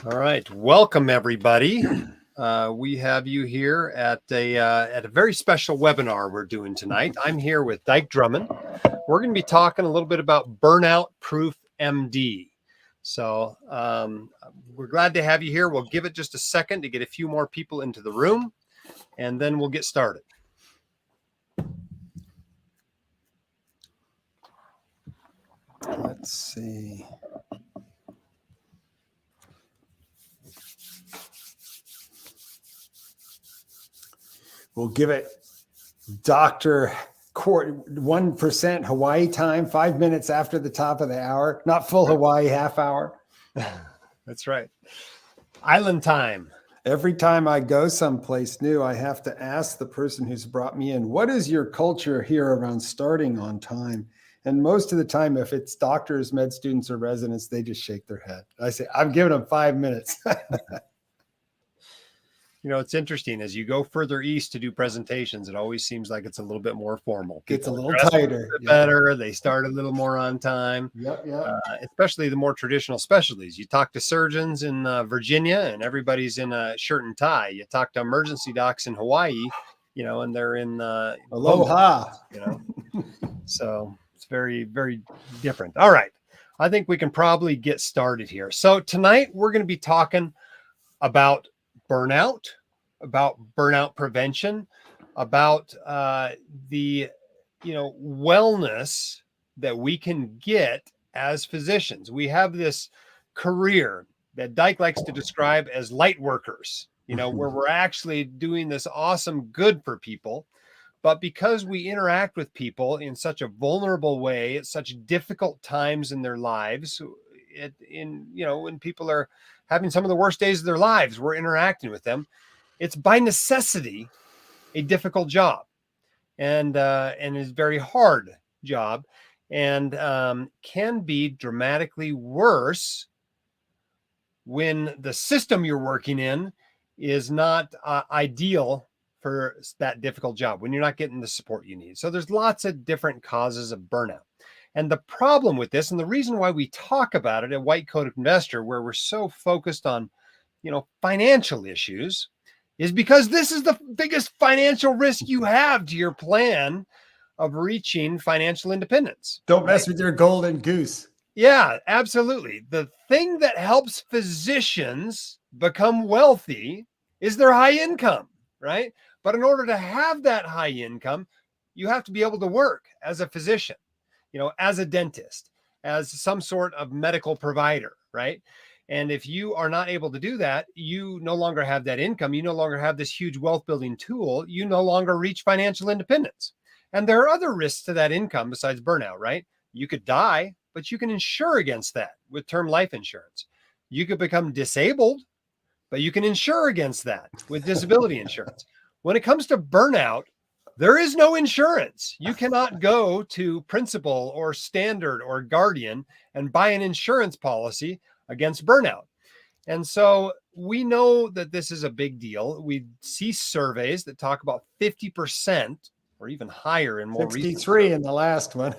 All right, welcome everybody. We have you here at a very special webinar we're doing tonight. I'm here with Dyke Drummond. We're going to be talking a little bit about Burnout Proof MD. So we're glad to have you here. We'll give it just a second to get a few more people into the room, and then we'll get started. Let's see. We'll give it Dr. 1% Hawaii time, 5 minutes after the top of the hour, not full Hawaii half hour. That's right. Island time. Every time I go someplace new, I have to ask the person who's brought me in, what is your culture here around starting on time? And most of the time, if it's doctors, med students, or residents, they just shake their head. I say, I'm giving them 5 minutes. You know, it's interesting as you go further east to do presentations, it always seems like it's a little bit more formal. It's a People little tighter. A bit better. They start a little more on time. Yep. Especially the more traditional specialties. You talk to surgeons in Virginia and everybody's in a shirt and tie. You talk to emergency docs in Hawaii, you know, and they're in Aloha. You know, so it's very, very different. All right. I think we can probably get started here. So tonight we're going to be talking about burnout, about burnout prevention, about the wellness that we can get as physicians. We have this career that Dyke likes to describe as light workers, you know, where we're actually doing this awesome good for people. But because we interact with people in such a vulnerable way at such difficult times in their lives, when people are having some of the worst days of their lives, we're interacting with them. It's by necessity a difficult job, and is a very hard job, and can be dramatically worse when the system you're working in is not ideal for that difficult job, when you're not getting the support you need. So there's lots of different causes of burnout. And the problem with this, and the reason why we talk about it at White Coat Investor, where we're so focused on, financial issues, is because this is the biggest financial risk you have to your plan of reaching financial independence. Don't mess with your golden goose. Yeah, absolutely. The thing that helps physicians become wealthy is their high income, right? But in order to have that high income, you have to be able to work as a physician, as a dentist, as some sort of medical provider, right? And if you are not able to do that, you no longer have that income. You no longer have this huge wealth building tool. You no longer reach financial independence. And there are other risks to that income besides burnout, right? You could die, but you can insure against that with term life insurance. You could become disabled, but you can insure against that with disability insurance. When it comes to burnout, there is no insurance. You cannot go to Principal or Standard or Guardian and buy an insurance policy against burnout. And so we know that this is a big deal. We see surveys that talk about 50% or even higher in more 63 in the last one.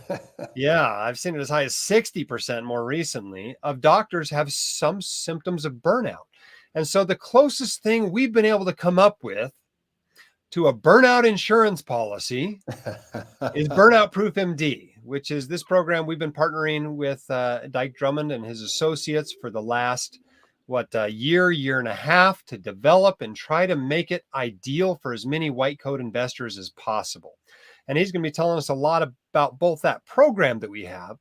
Yeah, I've seen it as high as 60% more recently of doctors have some symptoms of burnout. And so the closest thing we've been able to come up with to a burnout insurance policy is Burnout Proof MD, which is this program we've been partnering with Dyke Drummond and his associates for the last, year and a half to develop and try to make it ideal for as many white coat investors as possible. And he's going to be telling us a lot about both that program that we have,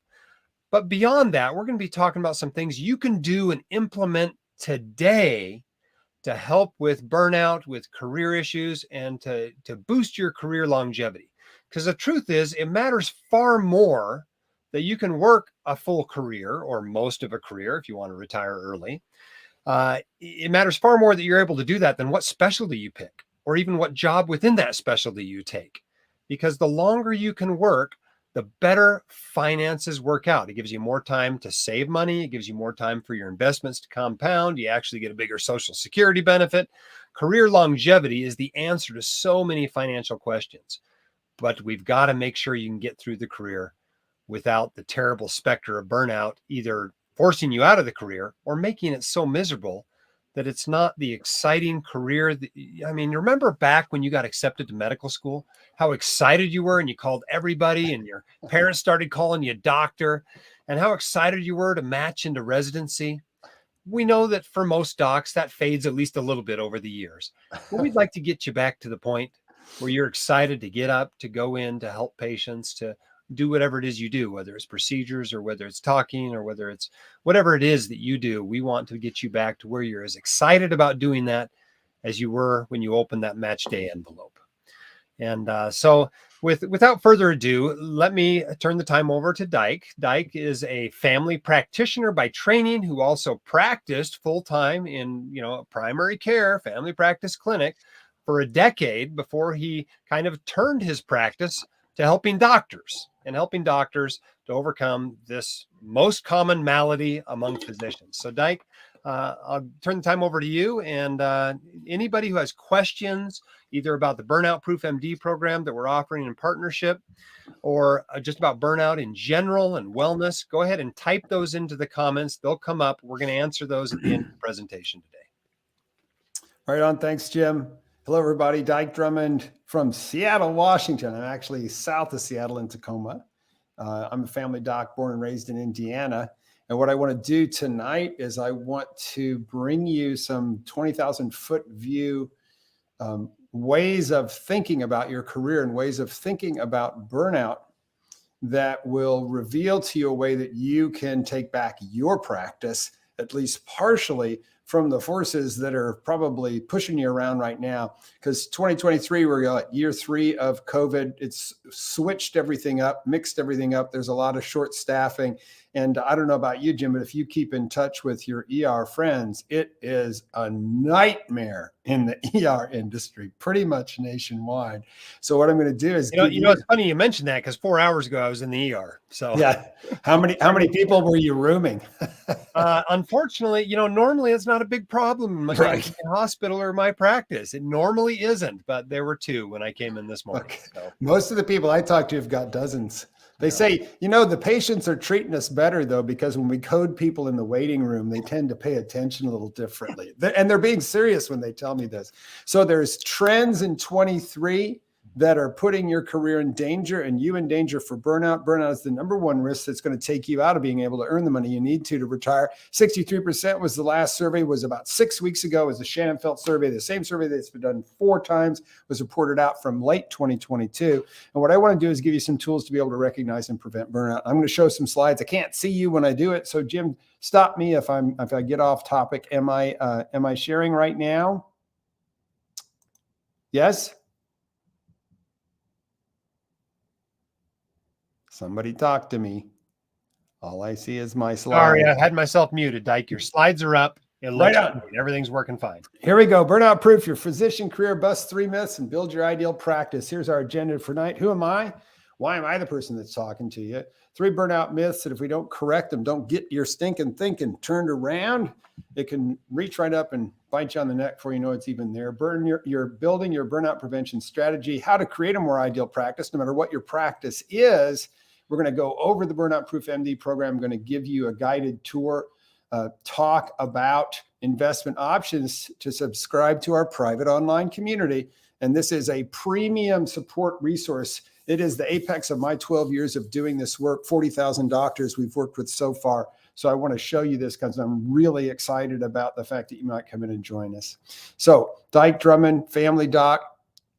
but beyond that, we're going to be talking about some things you can do and implement today to help with burnout, with career issues, and to boost your career longevity. Because the truth is, it matters far more that you can work a full career or most of a career if you want to retire early. It matters far more that you're able to do that than what specialty you pick or even what job within that specialty you take. Because the longer you can work, the better finances work out. It gives you more time to save money. It gives you more time for your investments to compound. You actually get a bigger Social Security benefit. Career longevity is the answer to so many financial questions. But we've got to make sure you can get through the career without the terrible specter of burnout, either forcing you out of the career or making it so miserable that it's not the exciting career. I mean, you remember back when you got accepted to medical school, how excited you were and you called everybody and your parents started calling you doctor, and how excited you were to match into residency. We know that for most docs, that fades at least a little bit over the years. But we'd like to get you back to the point where you're excited to get up, to go in, to help patients, to do whatever it is you do, whether it's procedures or whether it's talking or whether it's whatever it is that you do. We want to get you back to where you're as excited about doing that as you were when you opened that match day envelope. And so without further ado, let me turn the time over to Dyke. Dyke is a family practitioner by training who also practiced full-time in, primary care, family practice clinic for a decade before he kind of turned his practice to helping doctors to overcome this most common malady among physicians. So Dyke, I'll turn the time over to you, and anybody who has questions either about the Burnout Proof MD program that we're offering in partnership or just about burnout in general and wellness, go ahead and type those into the comments. They'll come up. We're going to answer those at the end of the presentation today. Right on. Thanks, Jim. Hello, everybody. Dyke Drummond from Seattle, Washington. I'm actually south of Seattle in Tacoma. I'm a family doc born and raised in Indiana. And what I want to do tonight is I want to bring you some 20,000 foot view ways of thinking about your career and ways of thinking about burnout that will reveal to you a way that you can take back your practice, at least partially, from the forces that are probably pushing you around right now. Because 2023, we're at year 3 of COVID. It's switched everything up, mixed everything up. There's a lot of short staffing. And I don't know about you, Jim, but if you keep in touch with your ER friends, it is a nightmare in the ER industry, pretty much nationwide. So what I'm going to do is, it's funny you mentioned that because 4 hours ago I was in the ER. So yeah, how many people were you rooming? Unfortunately, normally it's not a big problem in my hospital or my practice. It normally isn't, but there were 2 when I came in this morning. Okay. So. Most of the people I talk to have got dozens. They say, the patients are treating us better, though, because when we code people in the waiting room, they tend to pay attention a little differently. And they're being serious when they tell me this. So there's trends in 23 that are putting your career in danger and you in danger for burnout. Burnout is the number 1 risk that's going to take you out of being able to earn the money you need to retire. 63% was the last survey, was about 6 weeks ago, was the Shannon-Felt survey. The same survey that's been done 4 times was reported out from late 2022. And what I want to do is give you some tools to be able to recognize and prevent burnout. I'm going to show some slides. I can't see you when I do it. So Jim, stop me if I get off topic. Am I sharing right now? Yes? Somebody talk to me. All I see is my slide. Sorry, I had myself muted, Dyke. Your slides are up. It looks right on. great. Everything's working fine. Here we go. Burnout Proof, your physician career, bust 3 myths and build your ideal practice. Here's our agenda for tonight. Who am I? Why am I the person that's talking to you? 3 burnout myths that if we don't correct them, don't get your stinking thinking turned around, it can reach right up and bite you on the neck before you know it's even there. You're building your burnout prevention strategy, how to create a more ideal practice, no matter what your practice is. We're going to go over the Burnout Proof MD program. I'm going to give you a guided tour, talk about investment options to subscribe to our private online community. And this is a premium support resource. It is the apex of my 12 years of doing this work, 40,000 doctors we've worked with so far. So I want to show you this because I'm really excited about the fact that you might come in and join us. So Dyke Drummond, family doc,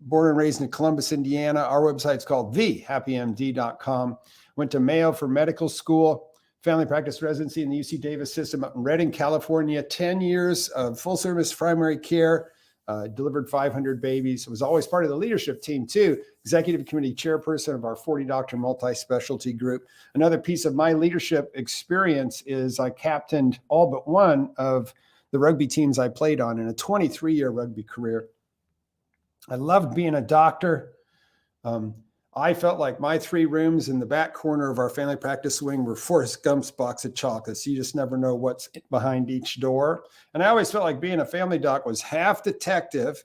born and raised in Columbus, Indiana. Our website's called thehappymd.com. Went to Mayo for medical school, family practice residency in the UC Davis system up in Redding, California. 10 years of full service primary care, delivered 500 babies. Was always part of the leadership team too. Executive committee chairperson of our 40 doctor multi-specialty group. Another piece of my leadership experience is I captained all but one of the rugby teams I played on in a 23-year rugby career. I loved being a doctor. I felt like my 3 rooms in the back corner of our family practice wing were Forrest Gump's box of chocolates. You just never know what's behind each door. And I always felt like being a family doc was half detective,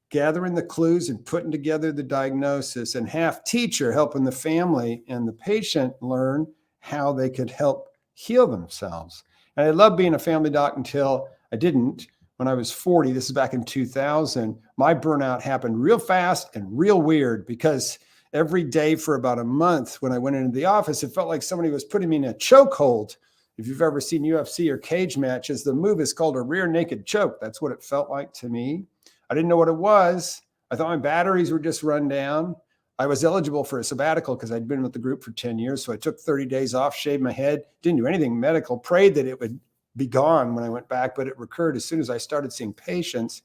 gathering the clues and putting together the diagnosis, and half teacher, helping the family and the patient learn how they could help heal themselves. And I loved being a family doc until I didn't. when I was 40, this is back in 2000, my burnout happened real fast and real weird because every day for about a month when I went into the office, it felt like somebody was putting me in a chokehold. If you've ever seen UFC or cage matches, the move is called a rear naked choke. That's what it felt like to me. I didn't know what it was. I thought my batteries were just run down. I was eligible for a sabbatical because I'd been with the group for 10 years. So I took 30 days off, shaved my head, didn't do anything medical, prayed that it would be gone when I went back, but it recurred as soon as I started seeing patients.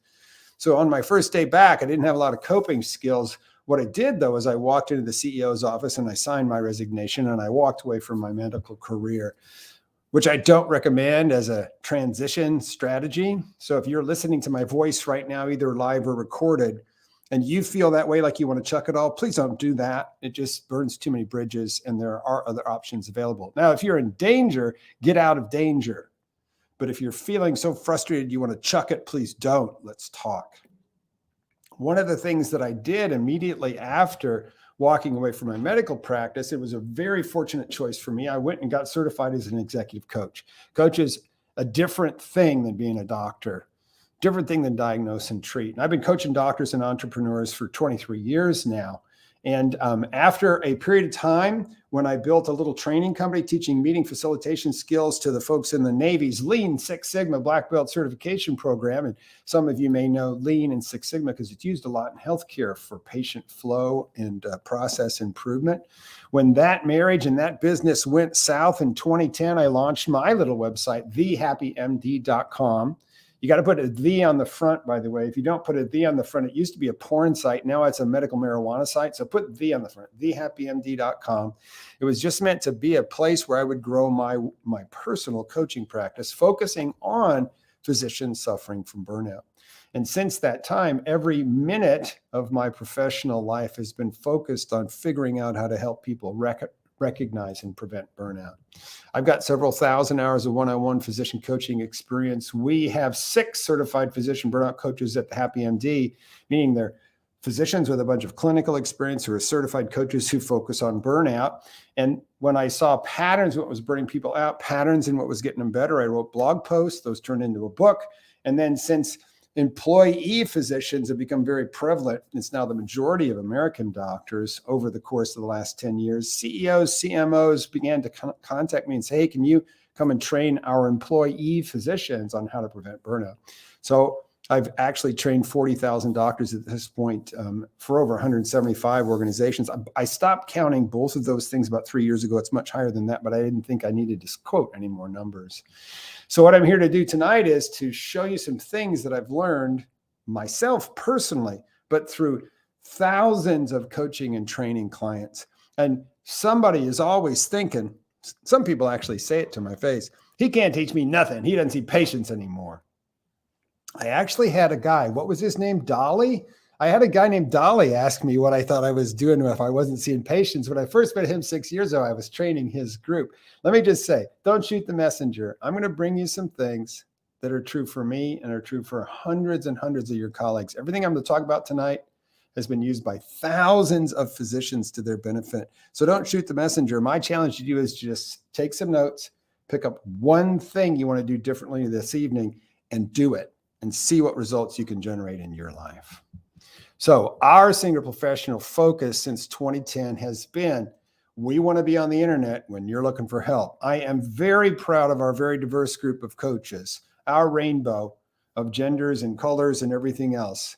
So on my first day back, I didn't have a lot of coping skills. What I did, though, is I walked into the CEO's office and I signed my resignation and I walked away from my medical career, which I don't recommend as a transition strategy. So if you're listening to my voice right now, either live or recorded, and you feel that way, like you want to chuck it all, please don't do that. It just burns too many bridges and there are other options available. Now, if you're in danger, get out of danger. But if you're feeling so frustrated you want to chuck it, please don't. Let's talk. One of the things that I did immediately after walking away from my medical practice, it was a very fortunate choice for me. I went and got certified as an executive coach. Coach is a different thing than being a doctor, different thing than diagnose and treat. And I've been coaching doctors and entrepreneurs for 23 years now. And after a period of time, when I built a little training company teaching meeting facilitation skills to the folks in the Navy's Lean Six Sigma Black Belt certification program, and some of you may know Lean and Six Sigma because it's used a lot in healthcare for patient flow and process improvement. When that marriage and that business went south in 2010, I launched my little website, thehappymd.com. You got to put a "the" on the front, by the way. If you don't put a "the" on the front, it used to be a porn site. Now it's a medical marijuana site. So put "the" on the front, thehappymd.com. It was just meant to be a place where I would grow my personal coaching practice, focusing on physicians suffering from burnout. And since that time, every minute of my professional life has been focused on figuring out how to help people recognize and prevent burnout. I've got several thousand hours of one-on-one physician coaching experience. We have 6 certified physician burnout coaches at the Happy MD, meaning they're physicians with a bunch of clinical experience who are certified coaches who focus on burnout. And when I saw patterns, what was burning people out, patterns in what was getting them better, I wrote blog posts. Those turned into a book. And then since employee physicians have become very prevalent, it's now the majority of American doctors over the course of the last 10 years, CEOs, CMOs began to contact me and say, hey, can you come and train our employee physicians on how to prevent burnout? So I've actually trained 40,000 doctors at this point for over 175 organizations. I stopped counting both of those things about 3 years ago. It's much higher than that, but I didn't think I needed to quote any more numbers. So what I'm here to do tonight is to show you some things that I've learned myself personally, but through thousands of coaching and training clients. And somebody is always thinking, some people actually say it to my face, he can't teach me nothing. He doesn't see patients anymore. I actually had a guy, what was his name? Dolly? I had a guy named Dolly ask me what I thought I was doing if I wasn't seeing patients. When I first met him 6 years ago, I was training his group. Let me just say, don't shoot the messenger. I'm going to bring you some things that are true for me and are true for hundreds and hundreds of your colleagues. Everything I'm going to talk about tonight has been used by thousands of physicians to their benefit. So don't shoot the messenger. My challenge to you is just take some notes, pick up one thing you want to do differently this evening and do it, and see what results you can generate in your life. So our single professional focus since 2010 has been, we want to be on the internet when you're looking for help. I am very proud of our very diverse group of coaches, our rainbow of genders and colors and everything else.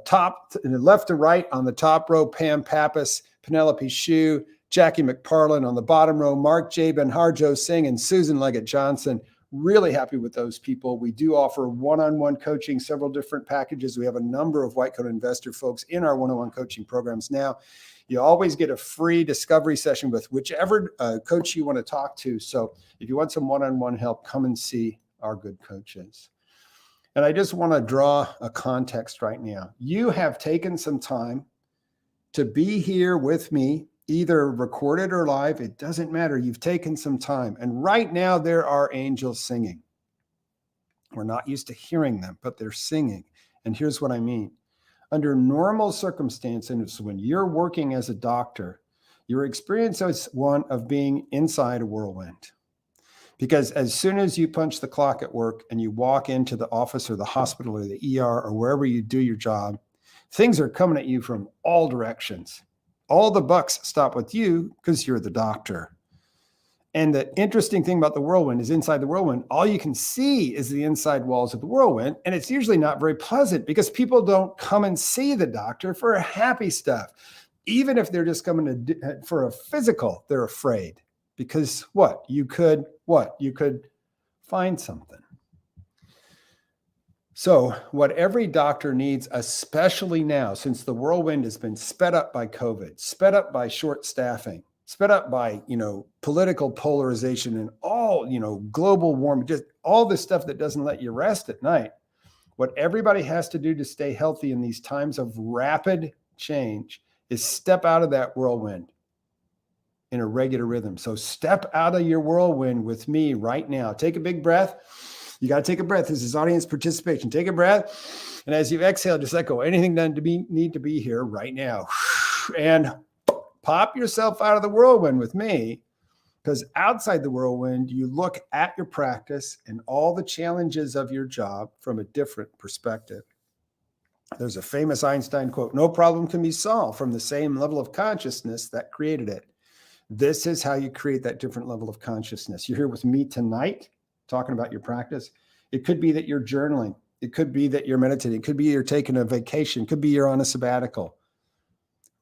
Top left to right on the top row, Pam Pappas, Penelope Shue, Jackie McParlin. On the bottom row, Mark Jabin, Harjo Singh, and Susan Leggett Johnson. Really happy with those people. We do offer one-on-one coaching, several different packages. We have a number of white coat investor folks in our one-on-one coaching programs now. You always get a free discovery session with whichever coach you want to talk to. So if you want some one-on-one help, come and see our good coaches. And I just want to draw a context right now. You have taken some time to be here with me, either recorded or live. It doesn't matter. You've taken some time. And right now there are angels singing. We're not used to hearing them, but they're singing. And here's what I mean. Under normal circumstances, when you're working as a doctor, your experience is one of being inside a whirlwind. Because as soon as you punch the clock at work and you walk into the office or the hospital or the ER or wherever you do your job, things are coming at you from all directions. All the bucks stop with you because you're the doctor. And the interesting thing about the whirlwind is inside the whirlwind, all you can see is the inside walls of the whirlwind. And it's usually not very pleasant because people don't come and see the doctor for happy stuff. Even if they're just coming for a physical, they're afraid because you could find something. So what every doctor needs, especially now, since the whirlwind has been sped up by COVID, sped up by short staffing, sped up by, political polarization and all, global warming, just all this stuff that doesn't let you rest at night. What everybody has to do to stay healthy in these times of rapid change is step out of that whirlwind in a regular rhythm. So step out of your whirlwind with me right now. Take a big breath. You got to take a breath. This is audience participation. Take a breath. And as you exhale, just let go. Anything done to need to be here right now. And pop yourself out of the whirlwind with me, because outside the whirlwind, you look at your practice and all the challenges of your job from a different perspective. There's a famous Einstein quote, "No problem can be solved from the same level of consciousness that created it." This is how you create that different level of consciousness. You're here with me tonight talking about your practice. It could be that you're journaling. It could be that you're meditating. It could be you're taking a vacation. It could be you're on a sabbatical.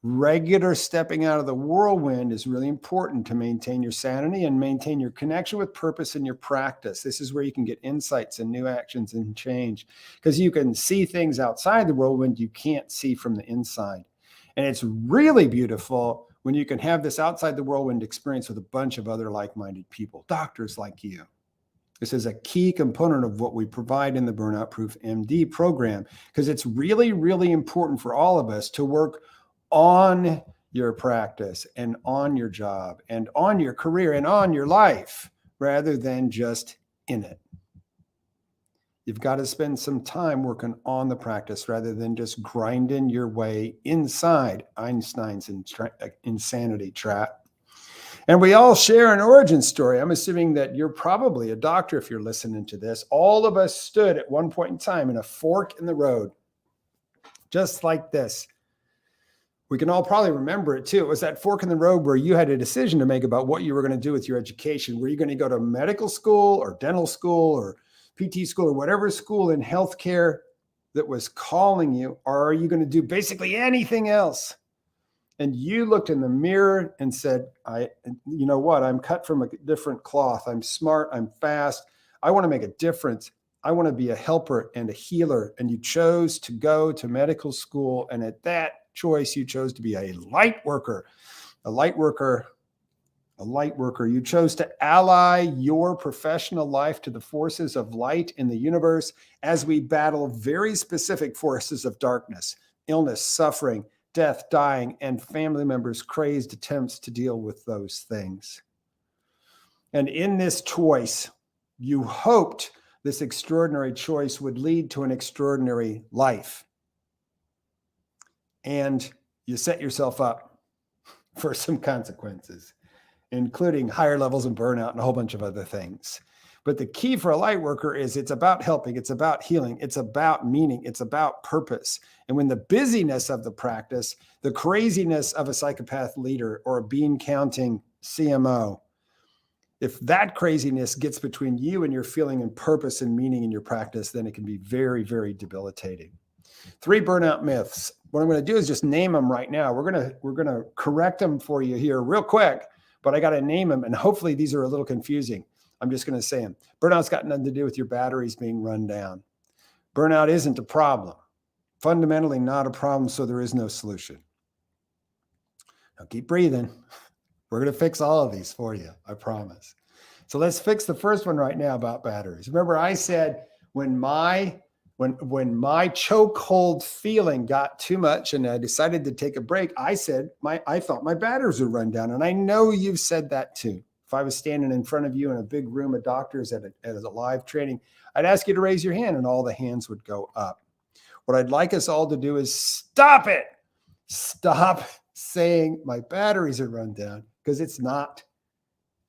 Regular stepping out of the whirlwind is really important to maintain your sanity and maintain your connection with purpose in your practice. This is where you can get insights and new actions and change, because you can see things outside the whirlwind you can't see from the inside. And it's really beautiful when you can have this outside the whirlwind experience with a bunch of other like-minded people, doctors like you. This is a key component of what we provide in the Burnout Proof MD program, because it's really, really important for all of us to work on your practice and on your job and on your career and on your life rather than just in it. You've got to spend some time working on the practice rather than just grinding your way inside Einstein's insanity trap. And we all share an origin story. I'm assuming that you're probably a doctor if you're listening to this. All of us stood at one point in time in a fork in the road, just like this. We can all probably remember it too. It was that fork in the road where you had a decision to make about what you were going to do with your education. Were you going to go to medical school or dental school or PT school or whatever school in healthcare that was calling you? Or are you going to do basically anything else? And you looked in the mirror and said, you know what? I'm cut from a different cloth. I'm smart. I'm fast. I want to make a difference. I want to be a helper and a healer. And you chose to go to medical school. And at that choice, you chose to be a light worker. You chose to ally your professional life to the forces of light in the universe as we battle very specific forces of darkness, illness, suffering, death, dying, and family members' crazed attempts to deal with those things. And in this choice, you hoped this extraordinary choice would lead to an extraordinary life. And you set yourself up for some consequences, including higher levels of burnout and a whole bunch of other things. But the key for a light worker is it's about helping, it's about healing, it's about meaning, it's about purpose. And when the busyness of the practice, the craziness of a psychopath leader or a bean counting CMO, if that craziness gets between you and your feeling and purpose and meaning in your practice, then it can be very, very debilitating. 3 burnout myths. What I'm going to do is just name them right now. We're going to correct them for you here real quick, but I got to name them, and hopefully these are a little confusing. I'm just going to say them. Burnout's got nothing to do with your batteries being run down. Burnout isn't a problem. Fundamentally not a problem, so there is no solution. Now keep breathing. We're going to fix all of these for you, I promise. So let's fix the first one right now about batteries. Remember I said when my chokehold feeling got too much and I decided to take a break, I said I felt my batteries would run down. And I know you've said that too. If I was standing in front of you in a big room of doctors at a live training, I'd ask you to raise your hand and all the hands would go up. What I'd like us all to do is stop it. Stop saying my batteries are run down, because it's not.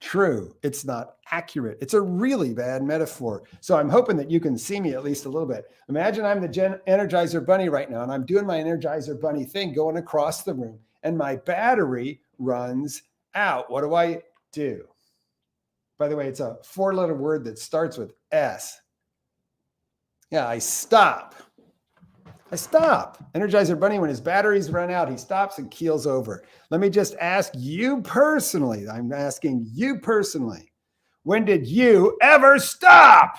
true. It's not accurate. It's a really bad metaphor. So I'm hoping that you can see me at least a little bit. Imagine I'm the Energizer Bunny right now, and I'm doing my Energizer Bunny thing going across the room, and my battery runs out. What do I do? By the way, it's a 4-letter word that starts with S. Yeah, I stop. I stop. Energizer Bunny, when his batteries run out, he stops and keels over. Let me just ask you personally. I'm asking you personally. When did you ever stop?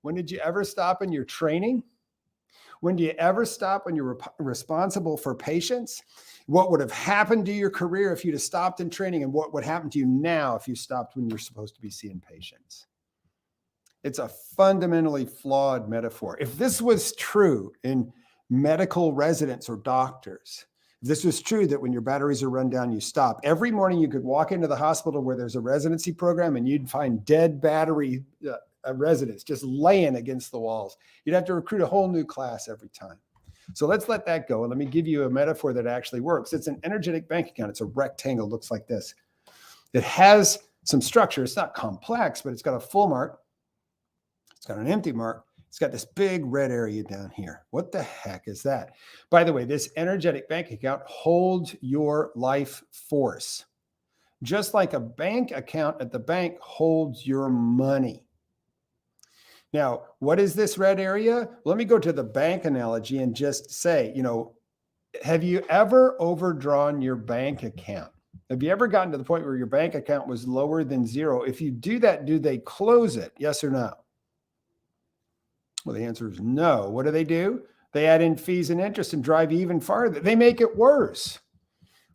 When did you ever stop in your training? When do you ever stop when you're responsible for patients? What would have happened to your career if you'd have stopped in training? And what would happen to you now if you stopped when you're supposed to be seeing patients? It's a fundamentally flawed metaphor. If this was true in medical residents or doctors, if this was true that when your batteries are run down, you stop. Every morning you could walk into the hospital where there's a residency program and you'd find dead battery residents just laying against the walls. You'd have to recruit a whole new class every time. So let's let that go. And let me give you a metaphor that actually works. It's an energetic bank account. It's a rectangle, looks like this. It has some structure. It's not complex, but it's got a full mark. It's got an empty mark. It's got this big red area down here. What the heck is that? By the way, this energetic bank account holds your life force. Just like a bank account at the bank holds your money. Now, what is this red area? Let me go to the bank analogy and just say, have you ever overdrawn your bank account? Have you ever gotten to the point where your bank account was lower than zero? If you do that, do they close it? Yes or no? Well, the answer is no. What do? They add in fees and interest and drive you even farther. They make it worse.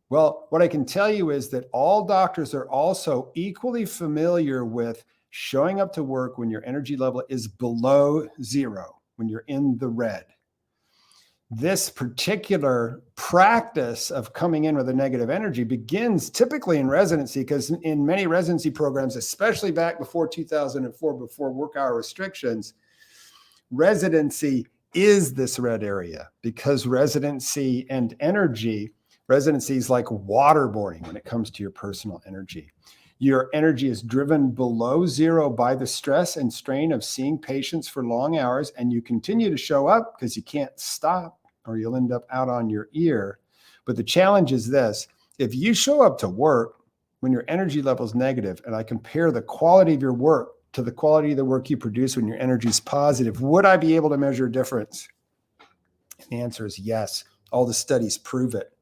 Well, what I can tell you is that all doctors are also equally familiar with showing up to work when your energy level is below zero, when you're in the red. This particular practice of coming in with a negative energy begins typically in residency, because in many residency programs, especially back before 2004, before work hour restrictions, residency is this red area, because residency and energy, residency is like waterboarding when it comes to your personal energy. Your energy is driven below zero by the stress and strain of seeing patients for long hours, and you continue to show up because you can't stop or you'll end up out on your ear. But the challenge is this: if you show up to work when your energy level is negative, and I compare the quality of your work to the quality of the work you produce when your energy is positive, would I be able to measure a difference? The answer is yes. All the studies prove it.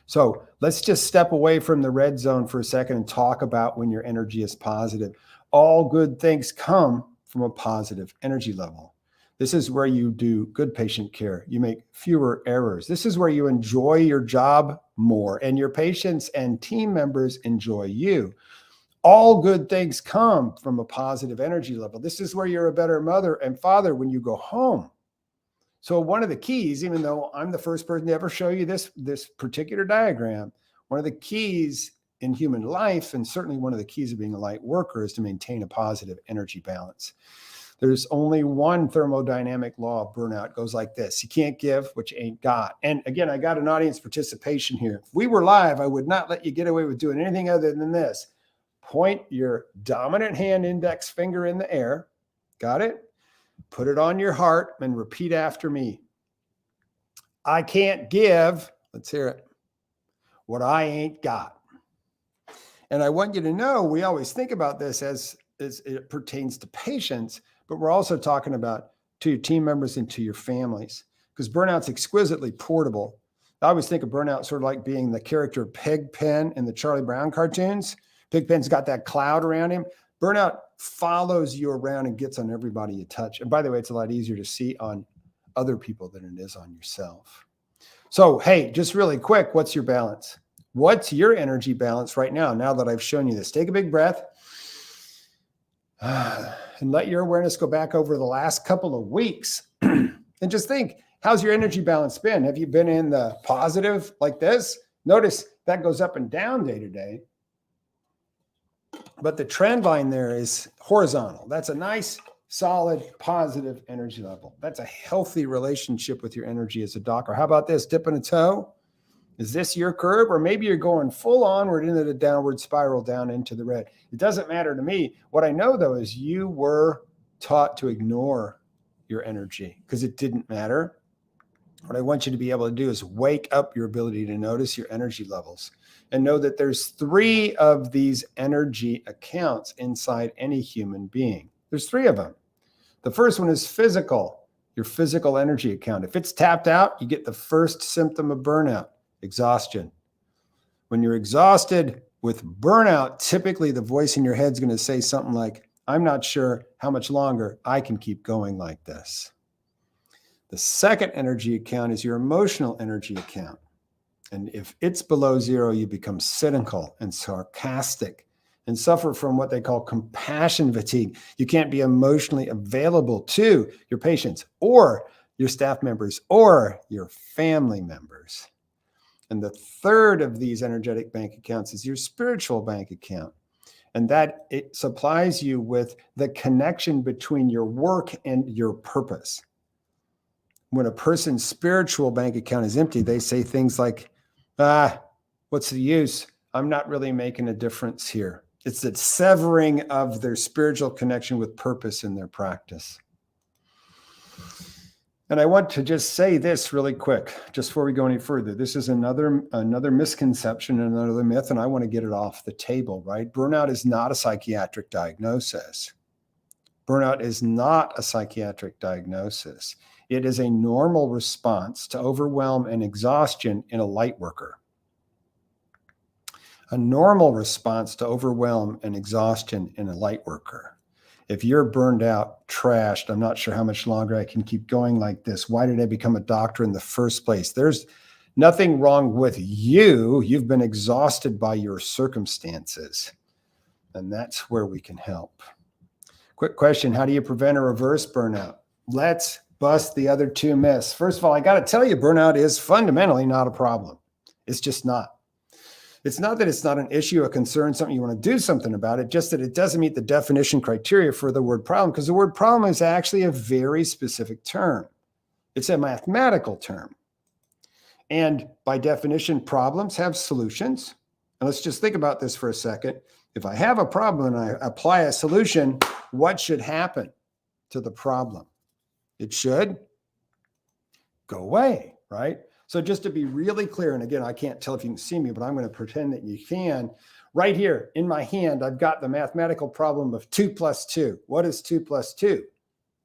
So let's just step away from the red zone for a second and talk about when your energy is positive. All good things come from a positive energy level. This is where you do good patient care. You make fewer errors. This is where you enjoy your job more, and your patients and team members enjoy you. All good things come from a positive energy level. This is where you're a better mother and father when you go home. So one of the keys, even though I'm the first person to ever show you this particular diagram, one of the keys in human life, and certainly one of the keys of being a light worker, is to maintain a positive energy balance. There's only one thermodynamic law of burnout. It goes like this: you can't give what you ain't got. And again, I got an audience participation here. If we were live, I would not let you get away with doing anything other than this. Point your dominant hand index finger in the air. Got it? Put it on your heart and repeat after me. I can't give, let's hear it, what I ain't got. And I want you to know, we always think about this as it pertains to patients, but we're also talking about to your team members and to your families, because burnout's exquisitely portable. I always think of burnout sort of like being the character Pigpen in the Charlie Brown cartoons. Pigpen's got that cloud around him. Burnout follows you around and gets on everybody you touch. And by the way, it's a lot easier to see on other people than it is on yourself. So, hey, just really quick, what's your balance? What's your energy balance right now that I've shown you this? Take a big breath and let your awareness go back over the last couple of weeks and just think, how's your energy balance been? Have you been in the positive like this? Notice that goes up and down day to day. But the trend line there is horizontal. That's a nice, solid, positive energy level. That's a healthy relationship with your energy as a doctor. How about this? Dipping a toe Is this your curve? Or maybe you're going full onward into the downward spiral down into the red. It doesn't matter to me. What I know, though, is you were taught to ignore your energy because it didn't matter. What I want you to be able to do is wake up your ability to notice your energy levels and know that there's 3 of these energy accounts inside any human being. There's 3 of them. The first one is physical, your physical energy account. If it's tapped out, you get the first symptom of burnout, exhaustion. When you're exhausted with burnout, typically the voice in your head is going to say something like, I'm not sure how much longer I can keep going like this. The second energy account is your emotional energy account. And if it's below 0, you become cynical and sarcastic and suffer from what they call compassion fatigue. You can't be emotionally available to your patients or your staff members or your family members. And the third of these energetic bank accounts is your spiritual bank account. And that it supplies you with the connection between your work and your purpose. When a person's spiritual bank account is empty, they say things like, what's the use? I'm not really making a difference here. It's that severing of their spiritual connection with purpose in their practice. And I want to just say this really quick, just before we go any further. This is another misconception, another myth, and I want to get it off the table, right? Burnout is not a psychiatric diagnosis. Burnout is not a psychiatric diagnosis. It is a normal response to overwhelm and exhaustion in a light worker. A normal response to overwhelm and exhaustion in a light worker. If you're burned out, trashed, I'm not sure how much longer I can keep going like this. Why did I become a doctor in the first place? There's nothing wrong with you. You've been exhausted by your circumstances. And that's where we can help. Quick question, how do you prevent or reverse burnout? Let's bust the other 2 myths. First of all, I got to tell you, burnout is fundamentally not a problem. It's just not. It's not that it's not an issue, a concern, something you want to do something about it, just that it doesn't meet the definition criteria for the word problem, because the word problem is actually a very specific term. It's a mathematical term. And by definition, problems have solutions. And let's just think about this for a second. If I have a problem and I apply a solution, what should happen to the problem? It should go away, right? So just to be really clear, and again, I can't tell if you can see me, but I'm going to pretend that you can. Right here in my hand, I've got the mathematical problem of 2 plus 2. What is 2 plus 2?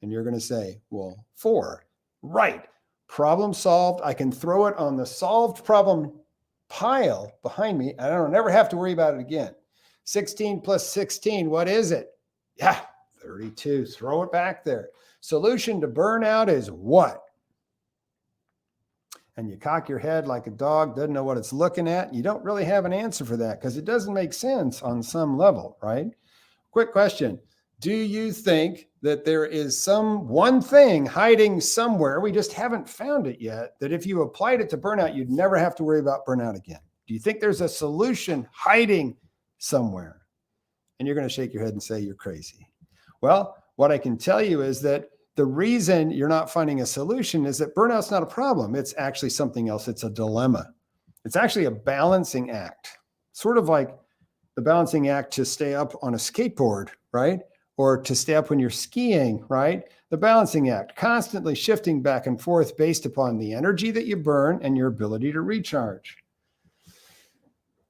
And you're going to say, well, 4. Right. Problem solved. I can throw it on the solved problem pile behind me, and I don't ever have to worry about it again. 16 plus 16, what is it? Yeah, 32. Throw it back there. Solution to burnout is what? And you cock your head like a dog doesn't know what it's looking at. You don't really have an answer for that because it doesn't make sense on some level, right? Quick question. Do you think that there is some one thing hiding somewhere, we just haven't found it yet, that if you applied it to burnout, you'd never have to worry about burnout again? Do you think there's a solution hiding somewhere? And you're going to shake your head and say you're crazy. Well, what I can tell you is that the reason you're not finding a solution is that burnout's not a problem. It's actually something else. It's a dilemma. It's actually a balancing act, sort of like the balancing act to stay up on a skateboard, right? Or to stay up when you're skiing, right? The balancing act, constantly shifting back and forth based upon the energy that you burn and your ability to recharge.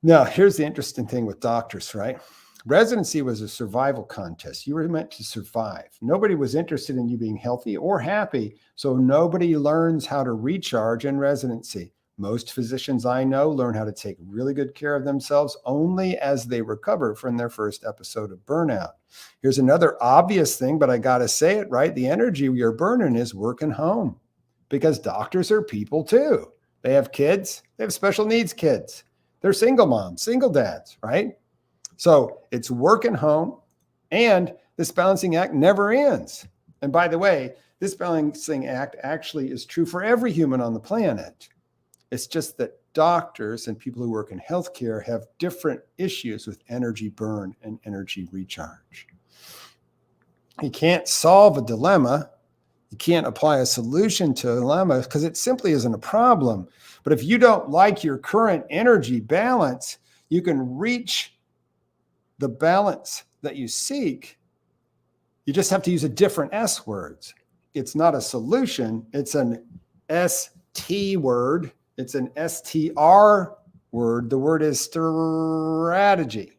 Now, here's the interesting thing with doctors, right? Residency was a survival contest. You were meant to survive. Nobody was interested in you being healthy or happy, so nobody learns how to recharge in residency. Most physicians I know learn how to take really good care of themselves only as they recover from their first episode of burnout. Here's another obvious thing, but I got to say it, right? The energy you're burning is working home because doctors are people too. They have kids. They have special needs kids. They're single moms, single dads, right? So it's working home, and this balancing act never ends. And by the way, this balancing act actually is true for every human on the planet. It's just that doctors and people who work in healthcare have different issues with energy burn and energy recharge. You can't solve a dilemma You can't apply a solution to a dilemma because it simply isn't a problem. But if you don't like your current energy balance, you can reach the balance that you seek. You just have to use a different S words. It's not a solution. It's an ST word. It's an STR word. The word is strategy.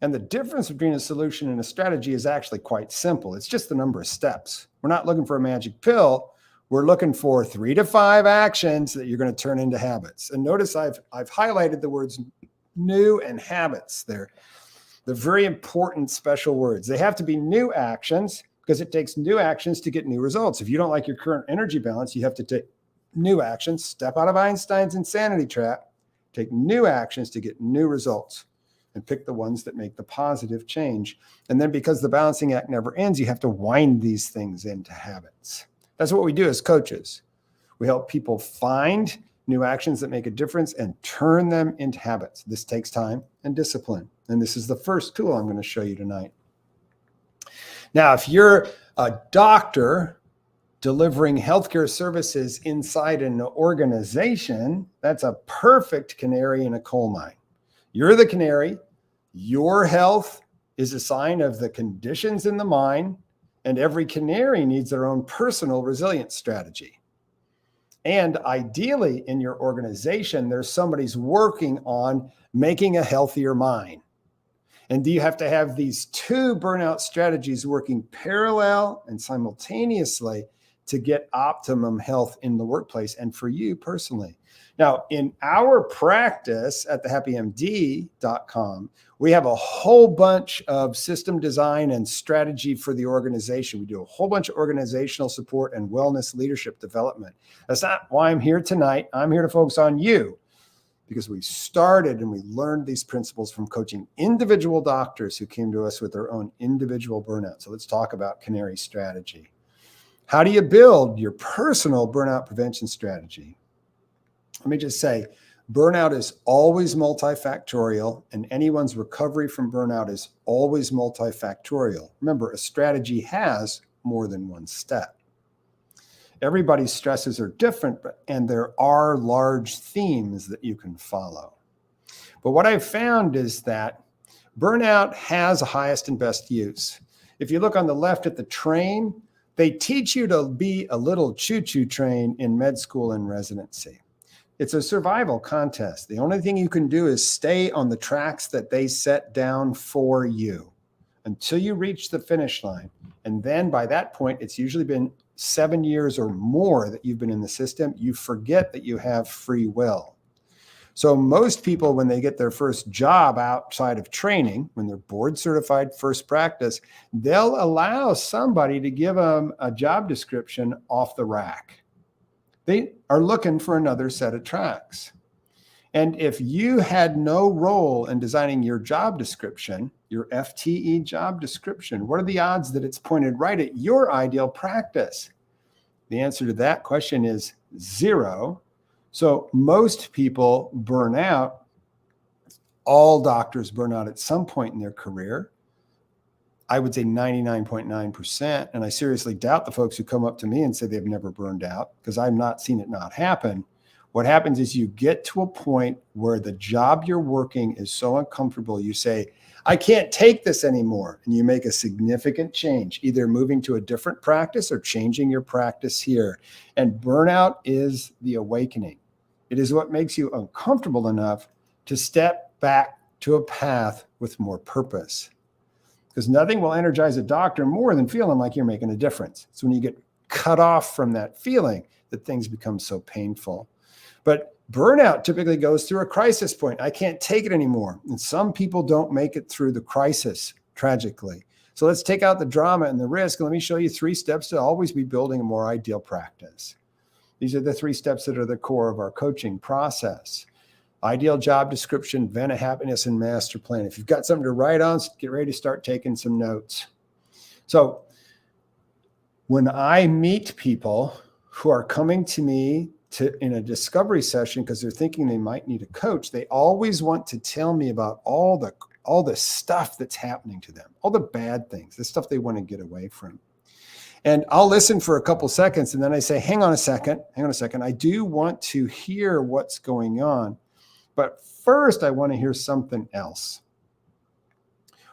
And the difference between a solution and a strategy is actually quite simple. It's just the number of steps. We're not looking for a magic pill. We're looking for 3 to 5 actions that you're going to turn into habits. And notice I've highlighted the words new and habits there. They're very important special words. They have to be new actions because it takes new actions to get new results. If you don't like your current energy balance, you have to take new actions, step out of Einstein's insanity trap, take new actions to get new results, and pick the ones that make the positive change. And then because the balancing act never ends, you have to wind these things into habits. That's what we do as coaches. We help people find new actions that make a difference and turn them into habits. This takes time and discipline. And this is the first tool I'm going to show you tonight. Now, if you're a doctor delivering healthcare services inside an organization, that's a perfect canary in a coal mine. You're the canary. Your health is a sign of the conditions in the mine, and every canary needs their own personal resilience strategy. And ideally in your organization, there's somebody's working on making a healthier mine. And you have to have these 2 burnout strategies working parallel and simultaneously to get optimum health in the workplace and for you personally. Now, in our practice at thehappymd.com, we have a whole bunch of system design and strategy for the organization. We do a whole bunch of organizational support and wellness leadership development. That's not why I'm here tonight. I'm here to focus on you because we started and we learned these principles from coaching individual doctors who came to us with their own individual burnout. So let's talk about canary strategy. How do you build your personal burnout prevention strategy? Let me just say, burnout is always multifactorial, and anyone's recovery from burnout is always multifactorial. Remember, a strategy has more than one step. Everybody's stresses are different, and there are large themes that you can follow. But what I've found is that burnout has a highest and best use. If you look on the left at the train, they teach you to be a little choo-choo train in med school and residency. It's a survival contest. The only thing you can do is stay on the tracks that they set down for you until you reach the finish line. And then by that point, it's usually been 7 years or more that you've been in the system. You forget that you have free will. So most people, when they get their first job outside of training, when they're board certified first practice, they'll allow somebody to give them a job description off the rack. They are looking for another set of tracks. And if you had no role in designing your job description, your FTE job description, what are the odds that it's pointed right at your ideal practice? The answer to that question is 0. So most people burn out. All doctors burn out at some point in their career. I would say 99.9%. And I seriously doubt the folks who come up to me and say they've never burned out because I've not seen it not happen. What happens is you get to a point where the job you're working is so uncomfortable, you say, I can't take this anymore. And you make a significant change, either moving to a different practice or changing your practice here. And burnout is the awakening. It is what makes you uncomfortable enough to step back to a path with more purpose. Because nothing will energize a doctor more than feeling like you're making a difference. It's when you get cut off from that feeling that things become so painful. But burnout typically goes through a crisis point. I can't take it anymore. And some people don't make it through the crisis, tragically. So let's take out the drama and the risk. And let me show you 3 steps to always be building a more ideal practice. These are the 3 steps that are the core of our coaching process. Ideal job description, Venn of happiness, and master plan. If you've got something to write on, get ready to start taking some notes. So when I meet people who are coming to me in a discovery session because they're thinking they might need a coach, they always want to tell me about all the stuff that's happening to them, all the bad things, the stuff they want to get away from. And I'll listen for a couple seconds. And then I say, hang on a second. I do want to hear what's going on. But first, I want to hear something else.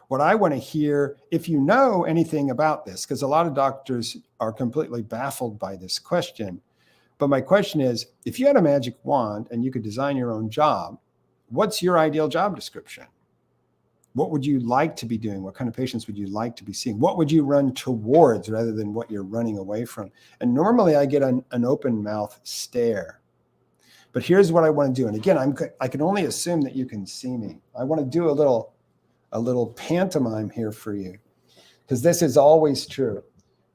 What I want to hear, if you know anything about this, because a lot of doctors are completely baffled by this question. But my question is, if you had a magic wand and you could design your own job, what's your ideal job description? What would you like to be doing? What kind of patients would you like to be seeing? What would you run towards rather than what you're running away from? And normally I get an open mouth stare. But here's what I want to do. And again, I can only assume that you can see me. I want to do a little pantomime here for you, because this is always true.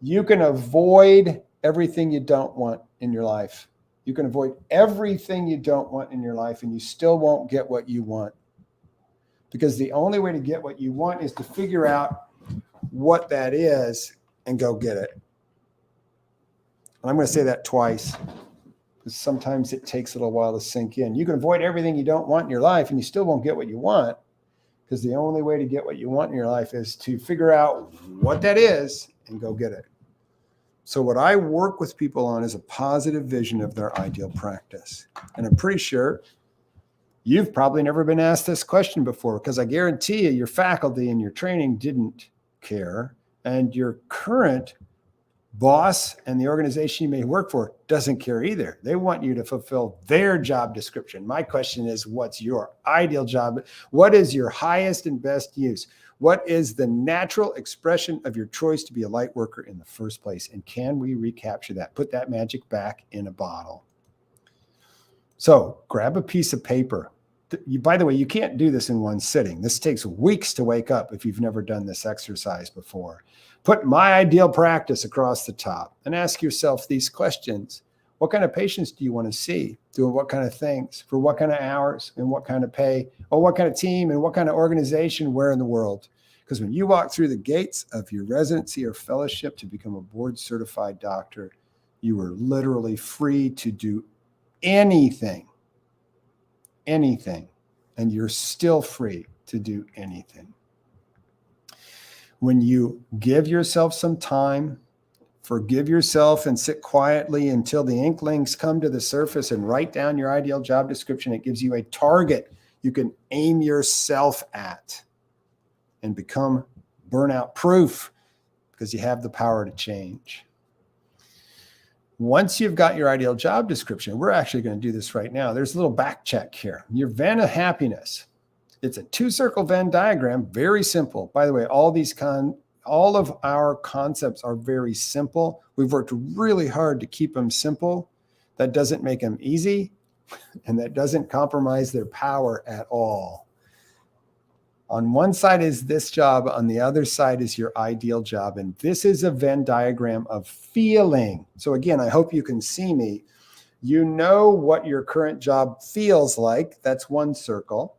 You can avoid everything you don't want in your life. You can avoid everything you don't want in your life, and you still won't get what you want. Because the only way to get what you want is to figure out what that is and go get it. And I'm going to say that twice, because sometimes it takes a little while to sink in. You can avoid everything you don't want in your life, and you still won't get what you want, because the only way to get what you want in your life is to figure out what that is and go get it. So what I work with people on is a positive vision of their ideal practice. And I'm pretty sure you've probably never been asked this question before, because I guarantee you your faculty and your training didn't care, and your current boss and the organization you may work for doesn't care either. They want you to fulfill their job description. My question is, what's your ideal job? What is your highest and best use? What is the natural expression of your choice to be a light worker in the first place? And can we recapture that? Put that magic back in a bottle. So grab a piece of paper. By the way, you can't do this in one sitting. This takes weeks to wake up if you've never done this exercise before. Put my ideal practice across the top and ask yourself these questions. What kind of patients do you want to see? Doing what kind of things? For what kind of hours? And what kind of pay? Or what kind of team? And what kind of organization? Where in the world? Because when you walk through the gates of your residency or fellowship to become a board certified doctor, you are literally free to do anything. And you're still free to do anything. When you give yourself some time, forgive yourself, and sit quietly until the inklings come to the surface and write down your ideal job description, it gives you a target you can aim yourself at and become burnout proof, because you have the power to change. Once you've got your ideal job description, we're actually going to do this right now. There's a little back check here. Your Venn of happiness. It's a 2-circle Venn diagram, very simple. By the way, all of our concepts are very simple. We've worked really hard to keep them simple. That doesn't make them easy, and that doesn't compromise their power at all. On one side is this job, on the other side is your ideal job. And this is a Venn diagram of feeling. So again, I hope you can see me. You know what your current job feels like. That's one circle.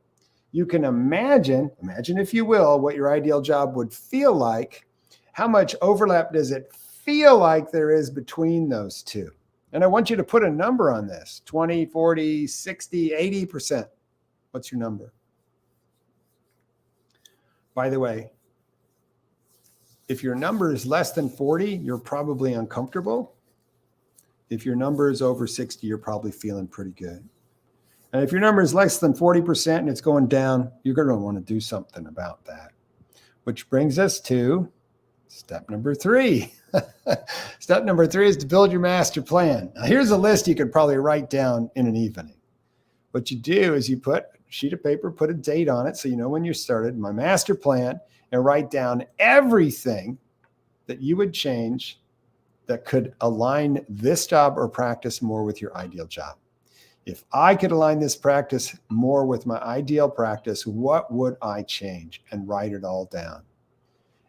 You can imagine if you will, what your ideal job would feel like. How much overlap does it feel like there is between those two? And I want you to put a number on this: 20, 40, 60, 80%. What's your number? By the way, if your number is less than 40, you're probably uncomfortable. If your number is over 60, you're probably feeling pretty good. And if your number is less than 40% and it's going down, you're going to want to do something about that. Which brings us to step number 3. Step number 3 is to build your master plan. Now, here's a list you could probably write down in an evening. What you do is you put a sheet of paper, put a date on it so you know when you started, my master plan, and write down everything that you would change that could align this job or practice more with your ideal job. If I could align this practice more with my ideal practice, what would I change? And write it all down.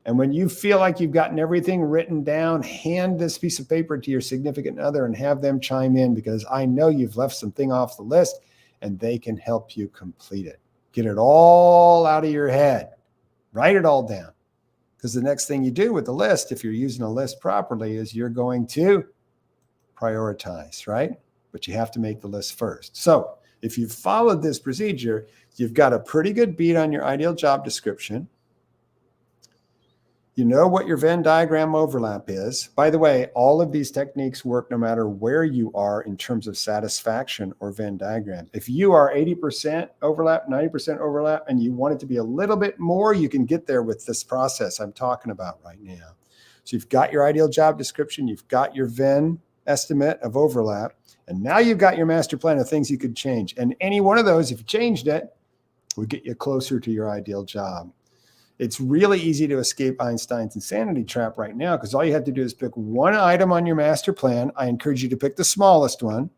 And when you feel like you've gotten everything written down, hand this piece of paper to your significant other and have them chime in, because I know you've left something off the list and they can help you complete it. Get it all out of your head. Write it all down. Because the next thing you do with the list, if you're using a list properly, is you're going to prioritize, right? But you have to make the list first. So if you've followed this procedure, you've got a pretty good beat on your ideal job description. You know what your Venn diagram overlap is. By the way, all of these techniques work no matter where you are in terms of satisfaction or Venn diagram. If you are 80% overlap, 90% overlap, and you want it to be a little bit more, you can get there with this process I'm talking about right now. So you've got your ideal job description, you've got your Venn estimate of overlap, and now you've got your master plan of things you could change. And any one of those, if you changed it, would get you closer to your ideal job. It's really easy to escape Einstein's insanity trap right now because all you have to do is pick one item on your master plan. I encourage you to pick the smallest one.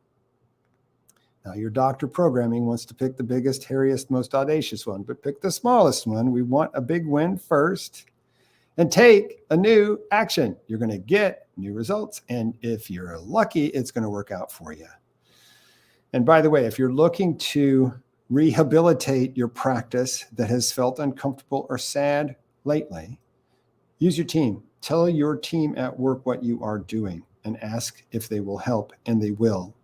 Now, your doctor programming wants to pick the biggest, hairiest, most audacious one, but pick the smallest one. We want a big win first and take a new action. You're going to get new results. And if you're lucky, it's going to work out for you. And by the way, if you're looking to rehabilitate your practice that has felt uncomfortable or sad lately, use your team. Tell your team at work what you are doing and ask if they will help, and they will.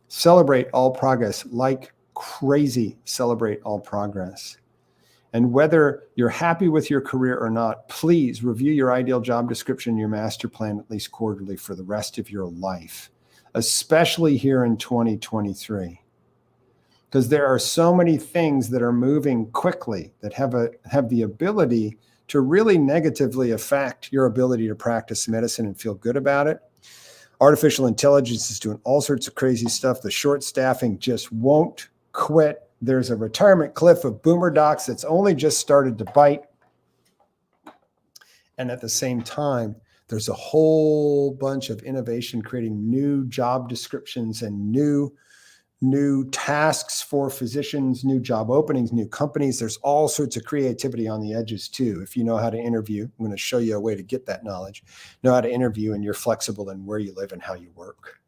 Celebrate all progress like crazy. Celebrate all progress. And whether you're happy with your career or not, please review your ideal job description, your master plan at least quarterly for the rest of your life, especially here in 2023. Because there are so many things that are moving quickly that have the ability to really negatively affect your ability to practice medicine and feel good about it. Artificial intelligence is doing all sorts of crazy stuff. The short staffing just won't quit. There's a retirement cliff of boomer docs that's only just started to bite. And at the same time, there's a whole bunch of innovation creating new job descriptions and new tasks for physicians, new job openings, new companies. There's all sorts of creativity on the edges too. If you know how to interview, I'm going to show you a way to get that knowledge, know how to interview, and you're flexible in where you live and how you work.